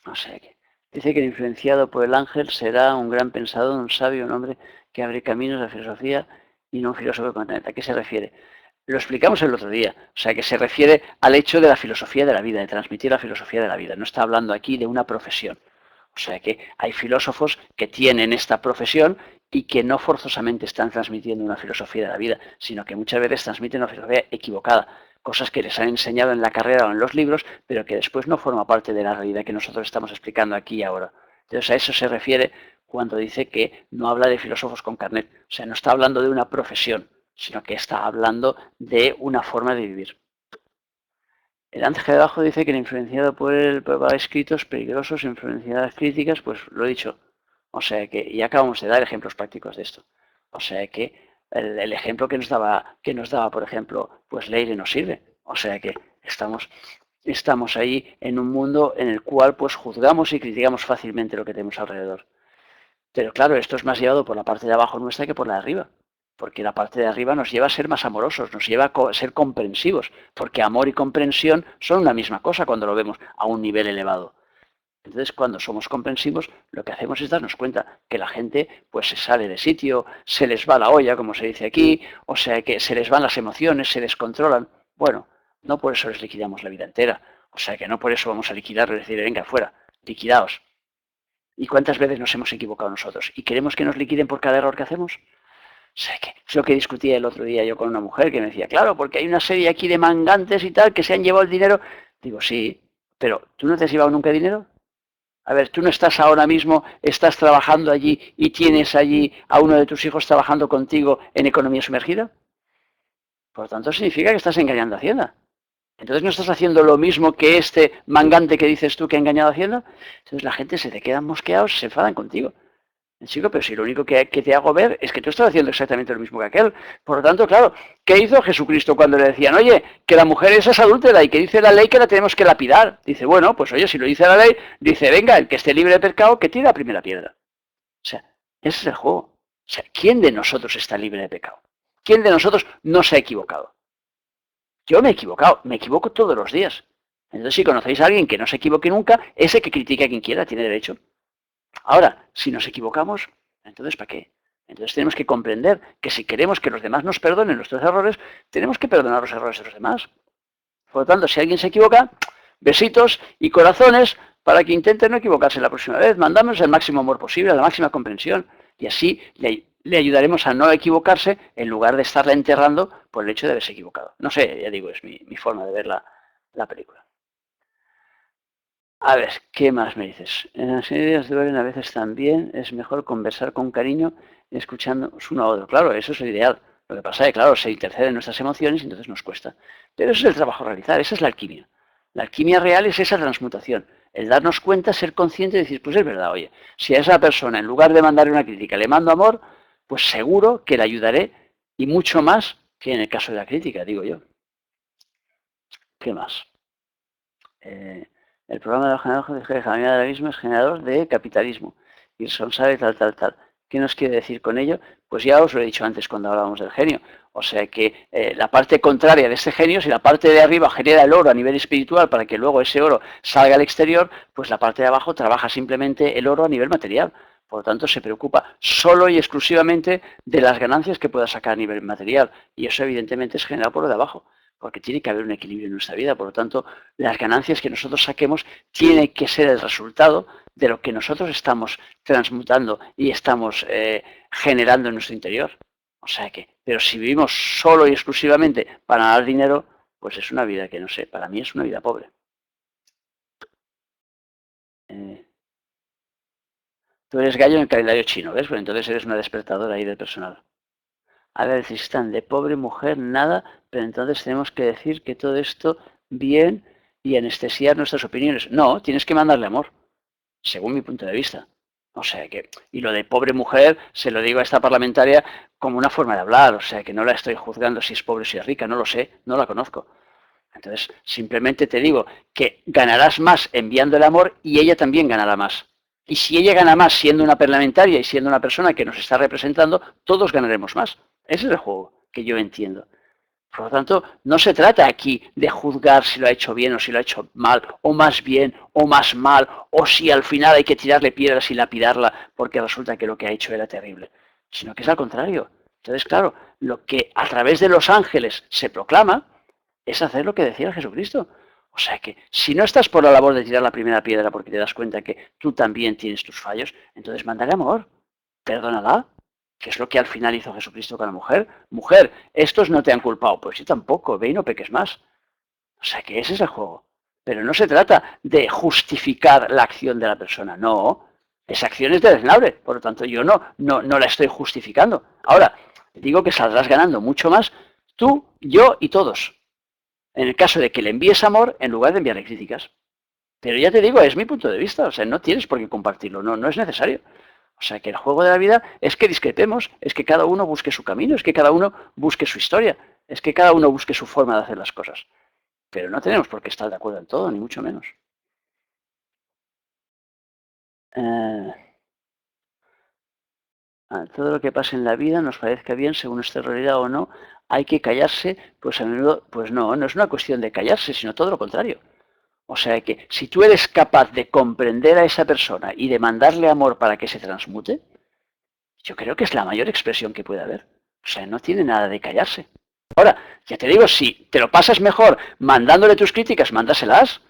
O sea que dice que el influenciado por el ángel será un gran pensador, un sabio, un hombre que abre caminos a la filosofía y no un filósofo continental. ¿A qué se refiere? Lo explicamos el otro día, o sea que se refiere al hecho de la filosofía de la vida, de transmitir la filosofía de la vida. No está hablando aquí de una profesión. O sea que hay filósofos que tienen esta profesión y que no forzosamente están transmitiendo una filosofía de la vida, sino que muchas veces transmiten una filosofía equivocada, cosas que les han enseñado en la carrera o en los libros, pero que después no forma parte de la realidad que nosotros estamos explicando aquí y ahora. Entonces a eso se refiere cuando dice que no habla de filósofos con carnet, o sea, no está hablando de una profesión, sino que está hablando de una forma de vivir. El antes que debajo dice que el influenciado por escritos peligrosos, influenciadas críticas, pues lo he dicho. O sea que, y acabamos de dar ejemplos prácticos de esto. O sea que el ejemplo que nos daba, por ejemplo, pues Leire nos sirve. O sea que estamos ahí en un mundo en el cual pues juzgamos y criticamos fácilmente lo que tenemos alrededor. Pero claro, esto es más llevado por la parte de abajo nuestra que por la de arriba. Porque la parte de arriba nos lleva a ser más amorosos, nos lleva a ser comprensivos. Porque amor y comprensión son una misma cosa cuando lo vemos a un nivel elevado. Entonces, cuando somos comprensivos, lo que hacemos es darnos cuenta que la gente pues se sale de sitio, se les va la olla, como se dice aquí, o sea que se les van las emociones, se descontrolan. Bueno, no por eso les liquidamos la vida entera. O sea que no por eso vamos a liquidarles y decir, venga, fuera, liquidaos. ¿Y cuántas veces nos hemos equivocado nosotros? ¿Y queremos que nos liquiden por cada error que hacemos? O sea, que es lo que discutía el otro día yo con una mujer que me decía, claro, porque hay una serie aquí de mangantes y tal que se han llevado el dinero. Digo, sí, pero ¿tú no te has llevado nunca dinero? A ver, tú no estás ahora mismo, estás trabajando allí y tienes allí a uno de tus hijos trabajando contigo en economía sumergida. Por lo tanto, significa que estás engañando a Hacienda. Entonces no estás haciendo lo mismo que este mangante que dices tú que ha engañado a Hacienda. Entonces la gente se te quedan mosqueados, se enfadan contigo. Chico, pero si lo único que te hago ver es que tú estás haciendo exactamente lo mismo que aquel. Por lo tanto, claro, ¿qué hizo Jesucristo cuando le decían, oye, que la mujer esa es adúltera y que dice la ley que la tenemos que lapidar? Dice, bueno, pues oye, si lo dice la ley, dice, venga, el que esté libre de pecado, que tire la primera piedra. O sea, ese es el juego. O sea, ¿quién de nosotros está libre de pecado? ¿Quién de nosotros no se ha equivocado? Yo me he equivocado, me equivoco todos los días. Entonces, si conocéis a alguien que no se equivoque nunca, ese que critique a quien quiera tiene derecho. Ahora, si nos equivocamos, entonces ¿para qué? Entonces tenemos que comprender que si queremos que los demás nos perdonen nuestros errores, tenemos que perdonar los errores de los demás. Por lo tanto, si alguien se equivoca, besitos y corazones, para que intente no equivocarse la próxima vez. Mandamos el máximo amor posible, la máxima comprensión, y así le ayudaremos a no equivocarse en lugar de estarla enterrando por el hecho de haberse equivocado. No sé, ya digo, es mi forma de ver la película. A ver, ¿qué más me dices? En las ideas duelen a veces también, es mejor conversar con cariño escuchándonos uno a otro. Claro, eso es lo ideal. Lo que pasa es que, claro, se interceden nuestras emociones y entonces nos cuesta. Pero eso es el trabajo a realizar, esa es la alquimia. La alquimia real es esa transmutación, el darnos cuenta, ser consciente y decir, pues es verdad, oye, si a esa persona, en lugar de mandarle una crítica, le mando amor, pues seguro que le ayudaré y mucho más que en el caso de la crítica, digo yo. ¿Qué más? El programa de los generadores de economía del abismo es generador de capitalismo, irresponsable, tal. ¿Qué nos quiere decir con ello? Pues ya os lo he dicho antes cuando hablábamos del genio. O sea que la parte contraria de este genio, si la parte de arriba genera el oro a nivel espiritual para que luego ese oro salga al exterior, pues la parte de abajo trabaja simplemente el oro a nivel material. Por lo tanto, se preocupa solo y exclusivamente de las ganancias que pueda sacar a nivel material. Y eso evidentemente es generado por lo de abajo, porque tiene que haber un equilibrio en nuestra vida. Por lo tanto, las ganancias que nosotros saquemos tienen que ser el resultado de lo que nosotros estamos transmutando y estamos generando en nuestro interior. O sea que, pero si vivimos solo y exclusivamente para ganar dinero, pues es una vida que, no sé, para mí es una vida pobre. Tú eres gallo en el calendario chino, ¿ves? Pues entonces eres una despertadora ahí del personal. A ver, si están de pobre mujer, nada, pero entonces tenemos que decir que todo esto bien y anestesiar nuestras opiniones. No, tienes que mandarle amor, según mi punto de vista. O sea que, y lo de pobre mujer, se lo digo a esta parlamentaria como una forma de hablar, o sea que no la estoy juzgando si es pobre o si es rica, no lo sé, no la conozco. Entonces, simplemente te digo que ganarás más enviando el amor y ella también ganará más. Y si ella gana más siendo una parlamentaria y siendo una persona que nos está representando, todos ganaremos más. Ese es el juego que yo entiendo. Por lo tanto, no se trata aquí de juzgar si lo ha hecho bien o si lo ha hecho mal, o más bien o más mal, o si al final hay que tirarle piedras y lapidarla porque resulta que lo que ha hecho era terrible, sino que es al contrario. Entonces, claro, lo que a través de los ángeles se proclama es hacer lo que decía Jesucristo. O sea que si no estás por la labor de tirar la primera piedra porque te das cuenta que tú también tienes tus fallos, entonces mándale amor, perdónala, que es lo que al final hizo Jesucristo con la mujer. Mujer, estos no te han culpado, pues yo tampoco, ve y no peques más. O sea que ese es el juego. Pero no se trata de justificar la acción de la persona, no. Esa acción es deleznable, por lo tanto yo no la estoy justificando. Ahora, digo que saldrás ganando mucho más tú, yo y todos. En el caso de que le envíes amor en lugar de enviarle críticas. Pero ya te digo, es mi punto de vista, o sea, no tienes por qué compartirlo, no es necesario. O sea, que el juego de la vida es que discrepemos, es que cada uno busque su camino, es que cada uno busque su historia, es que cada uno busque su forma de hacer las cosas. Pero no tenemos por qué estar de acuerdo en todo, ni mucho menos. Eh, todo lo que pase en la vida nos parezca bien según nuestra realidad o no, hay que callarse, pues a menudo, pues no es una cuestión de callarse, sino todo lo contrario. O sea que si tú eres capaz de comprender a esa persona y de mandarle amor para que se transmute, yo creo que es la mayor expresión que puede haber. O sea, no tiene nada de callarse. Ahora, ya te digo, si te lo pasas mejor mandándole tus críticas, mándaselas,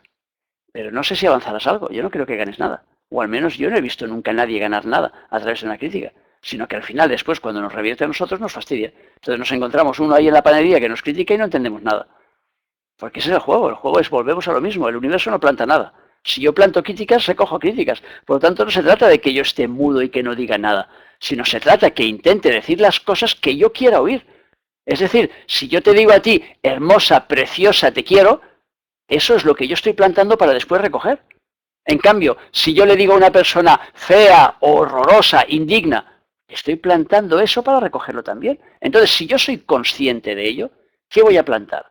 pero no sé si avanzarás algo. Yo no creo que ganes nada. O al menos yo no he visto nunca a nadie ganar nada a través de una crítica. Sino que al final, después, cuando nos revierte a nosotros, nos fastidia. Entonces nos encontramos uno ahí en la panadería que nos critica y no entendemos nada. Porque ese es el juego. El juego es volvemos a lo mismo. El universo no planta nada. Si yo planto críticas, recojo críticas. Por lo tanto, no se trata de que yo esté mudo y que no diga nada, sino se trata que intente decir las cosas que yo quiera oír. Es decir, si yo te digo a ti, hermosa, preciosa, te quiero, eso es lo que yo estoy plantando para después recoger. En cambio, si yo le digo a una persona fea, horrorosa, indigna, estoy plantando eso para recogerlo también. Entonces, si yo soy consciente de ello, ¿qué voy a plantar?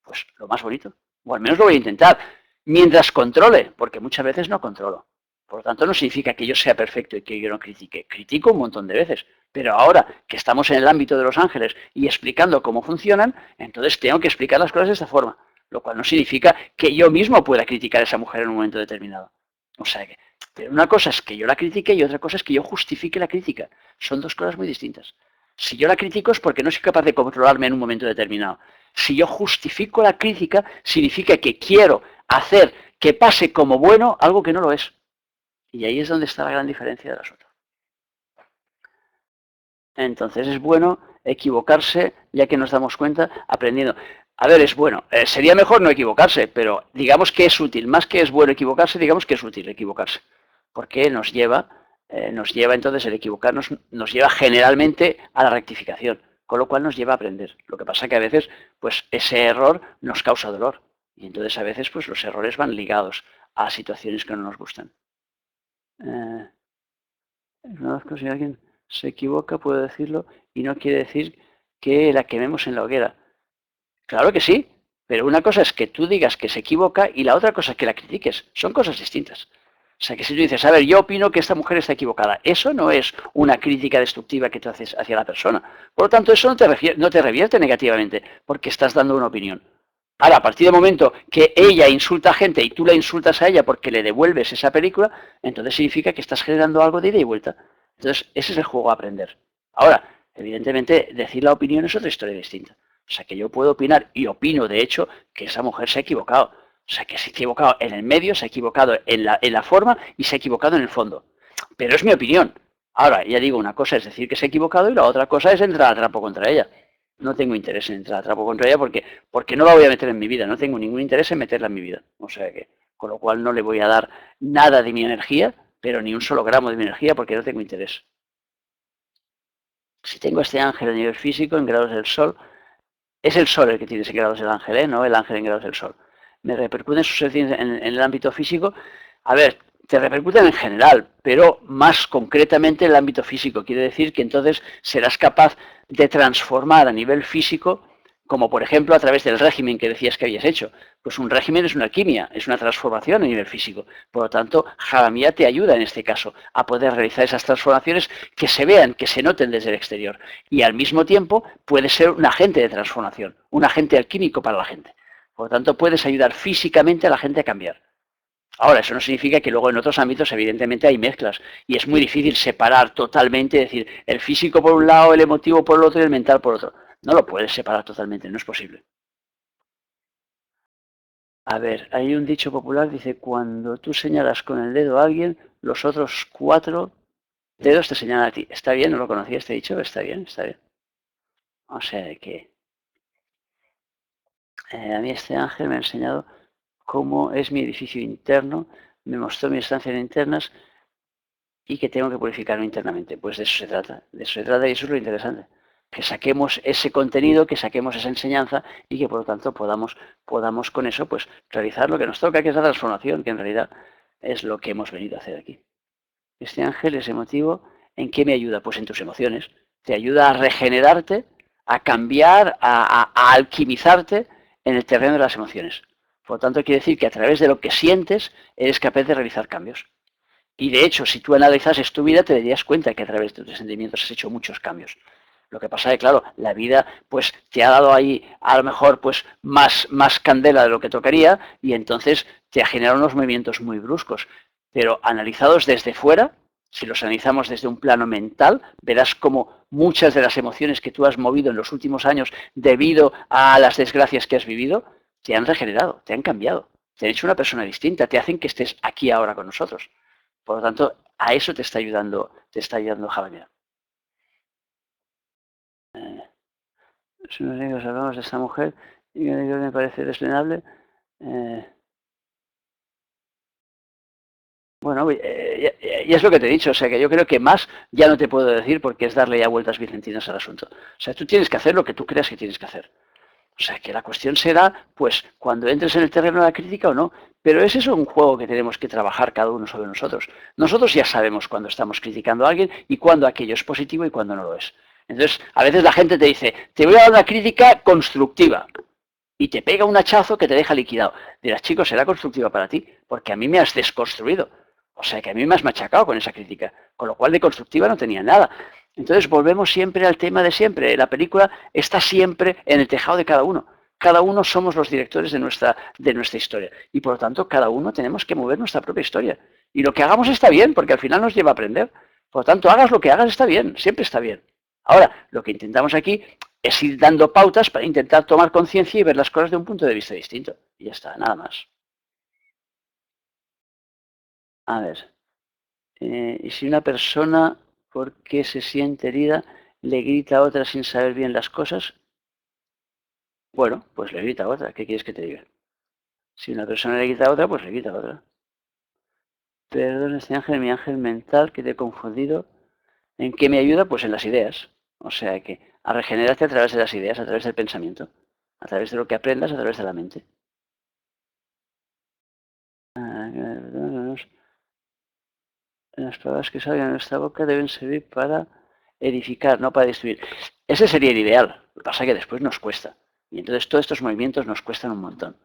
Pues lo más bonito, o al menos lo voy a intentar, mientras controle, porque muchas veces no controlo. Por lo tanto, no significa que yo sea perfecto y que yo no critique. Critico un montón de veces, pero ahora que estamos en el ámbito de los ángeles y explicando cómo funcionan, entonces tengo que explicar las cosas de esta forma, lo cual no significa que yo mismo pueda criticar a esa mujer en un momento determinado. O sea que, pero una cosa es que yo la critique y otra cosa es que yo justifique la crítica. Son dos cosas muy distintas. Si yo la critico es porque no soy capaz de controlarme en un momento determinado. Si yo justifico la crítica, significa que quiero hacer que pase como bueno algo que no lo es. Y ahí es donde está la gran diferencia del asunto. Entonces es bueno equivocarse, ya que nos damos cuenta, aprendiendo. A ver, es bueno. Sería mejor no equivocarse, pero digamos que es útil. Más que es bueno equivocarse, digamos que es útil equivocarse. Porque nos lleva entonces el equivocarnos, nos lleva generalmente a la rectificación, con lo cual nos lleva a aprender. Lo que pasa que a veces, pues ese error nos causa dolor. Y entonces a veces, pues los errores van ligados a situaciones que no nos gustan. Conozco si alguien se equivoca, puedo decirlo, y no quiere decir que la quememos en la hoguera. Claro que sí, pero una cosa es que tú digas que se equivoca y la otra cosa es que la critiques. Son cosas distintas. O sea, que si tú dices, a ver, yo opino que esta mujer está equivocada, eso no es una crítica destructiva que tú haces hacia la persona. Por lo tanto, eso no te revierte negativamente, porque estás dando una opinión. Ahora, a partir del momento que ella insulta a gente y tú la insultas a ella porque le devuelves esa película, entonces significa que estás generando algo de ida y vuelta. Entonces, ese es el juego a aprender. Ahora, evidentemente, decir la opinión es otra historia distinta. O sea, que yo puedo opinar, y opino, de hecho, que esa mujer se ha equivocado. O sea, que se ha equivocado en el medio, se ha equivocado en la forma y se ha equivocado en el fondo. Pero es mi opinión. Ahora, ya digo, una cosa es decir que se ha equivocado y la otra cosa es entrar a trapo contra ella. No tengo interés en entrar a trapo contra ella porque no la voy a meter en mi vida. No tengo ningún interés en meterla en mi vida. O sea que, con lo cual no le voy a dar nada de mi energía, pero ni un solo gramo de mi energía porque no tengo interés. Si tengo este ángel a nivel físico en grados del sol, es el sol el que tiene ese grados del ángel, ¿eh? No el ángel en grados del sol. Me repercuten sus eficiencias en el ámbito físico. A ver, te repercuten en general, pero más concretamente en el ámbito físico. Quiere decir que entonces serás capaz de transformar a nivel físico, como por ejemplo a través del régimen que decías que habías hecho. Pues un régimen es una alquimia, es una transformación a nivel físico. Por lo tanto, Jaramía te ayuda en este caso a poder realizar esas transformaciones que se vean, que se noten desde el exterior. Y al mismo tiempo puede ser un agente de transformación, un agente alquímico para la gente. Por lo tanto, puedes ayudar físicamente a la gente a cambiar. Ahora, eso no significa que luego en otros ámbitos, evidentemente, hay mezclas. Y es muy difícil separar totalmente, decir, el físico por un lado, el emotivo por el otro y el mental por otro. No lo puedes separar totalmente, no es posible. A ver, hay un dicho popular, dice, cuando tú señalas con el dedo a alguien, los otros 4 dedos te señalan a ti. ¿Está bien? ¿No lo conocía este dicho? Está bien, está bien. O sea que a mí este ángel me ha enseñado cómo es mi edificio interno, me mostró mis estancias internas y que tengo que purificarlo internamente. Pues de eso se trata y eso es lo interesante. Que saquemos ese contenido, que saquemos esa enseñanza y que por lo tanto podamos con eso pues realizar lo que nos toca, que es la transformación, que en realidad es lo que hemos venido a hacer aquí. Este ángel es emotivo. ¿En qué me ayuda? Pues en tus emociones. Te ayuda a regenerarte, a cambiar, a alquimizarte en el terreno de las emociones. Por lo tanto, quiere decir que a través de lo que sientes eres capaz de realizar cambios. Y de hecho, si tú analizases tu vida, te darías cuenta que a través de tus sentimientos has hecho muchos cambios. Lo que pasa es que, claro, la vida pues te ha dado ahí a lo mejor pues más candela de lo que tocaría y entonces te ha generado unos movimientos muy bruscos. Pero analizados desde fuera, si los analizamos desde un plano mental, verás como muchas de las emociones que tú has movido en los últimos años debido a las desgracias que has vivido, te han regenerado, te han cambiado, te han hecho una persona distinta, te hacen que estés aquí ahora con nosotros. Por lo tanto, a eso te está ayudando Javier. Si unos amigos hablamos de esta mujer y me parece deslenable. Eh, bueno, y es lo que te he dicho, o sea que yo creo que más ya no te puedo decir porque es darle ya vueltas vicentinas al asunto. O sea, tú tienes que hacer lo que tú creas que tienes que hacer. O sea, que la cuestión será, pues, cuando entres en el terreno de la crítica o no. Pero ese es un juego que tenemos que trabajar cada uno sobre nosotros. Nosotros ya sabemos cuando estamos criticando a alguien y cuando aquello es positivo y cuando no lo es. Entonces, a veces la gente te dice, te voy a dar una crítica constructiva. Y te pega un hachazo que te deja liquidado. Dirás, chicos, será constructiva para ti, porque a mí me has desconstruido. O sea, que a mí me has machacado con esa crítica. Con lo cual de constructiva no tenía nada. Entonces volvemos siempre al tema de siempre. La película está siempre en el tejado de cada uno. Cada uno somos los directores de nuestra historia. Y por lo tanto, cada uno tenemos que mover nuestra propia historia. Y lo que hagamos está bien, porque al final nos lleva a aprender. Por lo tanto, hagas lo que hagas está bien, siempre está bien. Ahora, lo que intentamos aquí es ir dando pautas para intentar tomar conciencia y ver las cosas de un punto de vista distinto. Y ya está, nada más. A ver, y si una persona, porque se siente herida, le grita a otra sin saber bien las cosas, bueno, pues le grita a otra. ¿Qué quieres que te diga? Si una persona le grita a otra, pues le grita a otra. Perdón, este ángel, mi ángel mental, que te he confundido. ¿En qué me ayuda? Pues en las ideas. O sea que a regenerarte a través de las ideas, a través del pensamiento, a través de lo que aprendas, a través de la mente. Las palabras que salgan de nuestra boca deben servir para edificar, no para destruir. Ese sería el ideal. Lo que pasa es que después nos cuesta. Y entonces todos estos movimientos nos cuestan un montón.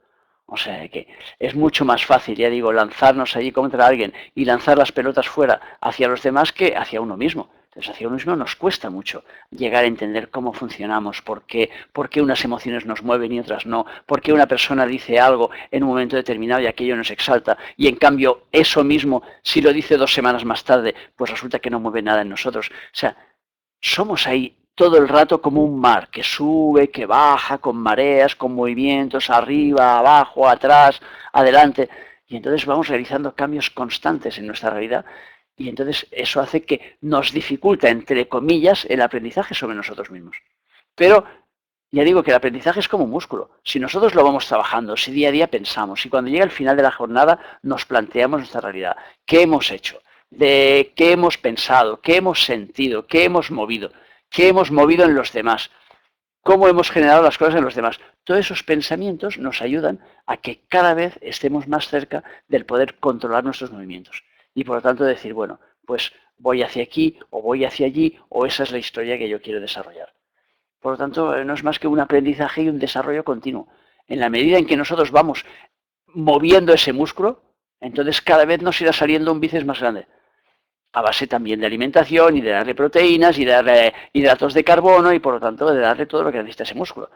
O sea que es mucho más fácil, ya digo, lanzarnos allí contra alguien y lanzar las pelotas fuera hacia los demás que hacia uno mismo. Entonces hacia uno mismo nos cuesta mucho llegar a entender cómo funcionamos, por qué unas emociones nos mueven y otras no, por qué una persona dice algo en un momento determinado y aquello nos exalta y en cambio eso mismo, si lo dice 2 semanas más tarde, pues resulta que no mueve nada en nosotros. O sea, somos ahí todo el rato como un mar que sube, que baja, con mareas, con movimientos arriba, abajo, atrás, adelante. Y entonces vamos realizando cambios constantes en nuestra realidad y entonces eso hace que nos dificulta, entre comillas, el aprendizaje sobre nosotros mismos. Pero ya digo que el aprendizaje es como un músculo. Si nosotros lo vamos trabajando, si día a día pensamos, si cuando llega el final de la jornada nos planteamos nuestra realidad, qué hemos hecho, de qué hemos pensado, qué hemos sentido, qué hemos movido en los demás, cómo hemos generado las cosas en los demás. Todos esos pensamientos nos ayudan a que cada vez estemos más cerca del poder controlar nuestros movimientos. Y por lo tanto decir, bueno, pues voy hacia aquí o voy hacia allí o esa es la historia que yo quiero desarrollar. Por lo tanto, no es más que un aprendizaje y un desarrollo continuo. En la medida en que nosotros vamos moviendo ese músculo, entonces cada vez nos irá saliendo un bíceps más grande. A base también de alimentación y de darle proteínas y de darle hidratos de carbono y por lo tanto de darle todo lo que necesita ese músculo.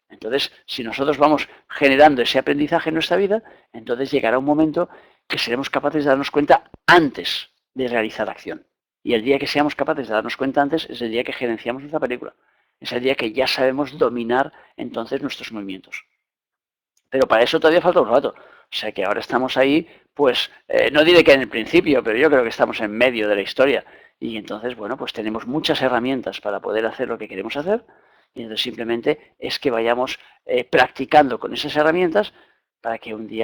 Entonces, si nosotros vamos generando ese aprendizaje en nuestra vida, entonces llegará un momento que seremos capaces de darnos cuenta antes de realizar acción. Y el día que seamos capaces de darnos cuenta antes es el día que gerenciamos nuestra película. Es el día que ya sabemos dominar entonces nuestros movimientos. Pero para eso todavía falta un rato. O sea que ahora estamos ahí, pues no diré que en el principio, pero yo creo que estamos en medio de la historia. Y entonces, bueno, pues tenemos muchas herramientas para poder hacer lo que queremos hacer. Y entonces simplemente es que vayamos practicando con esas herramientas para que un día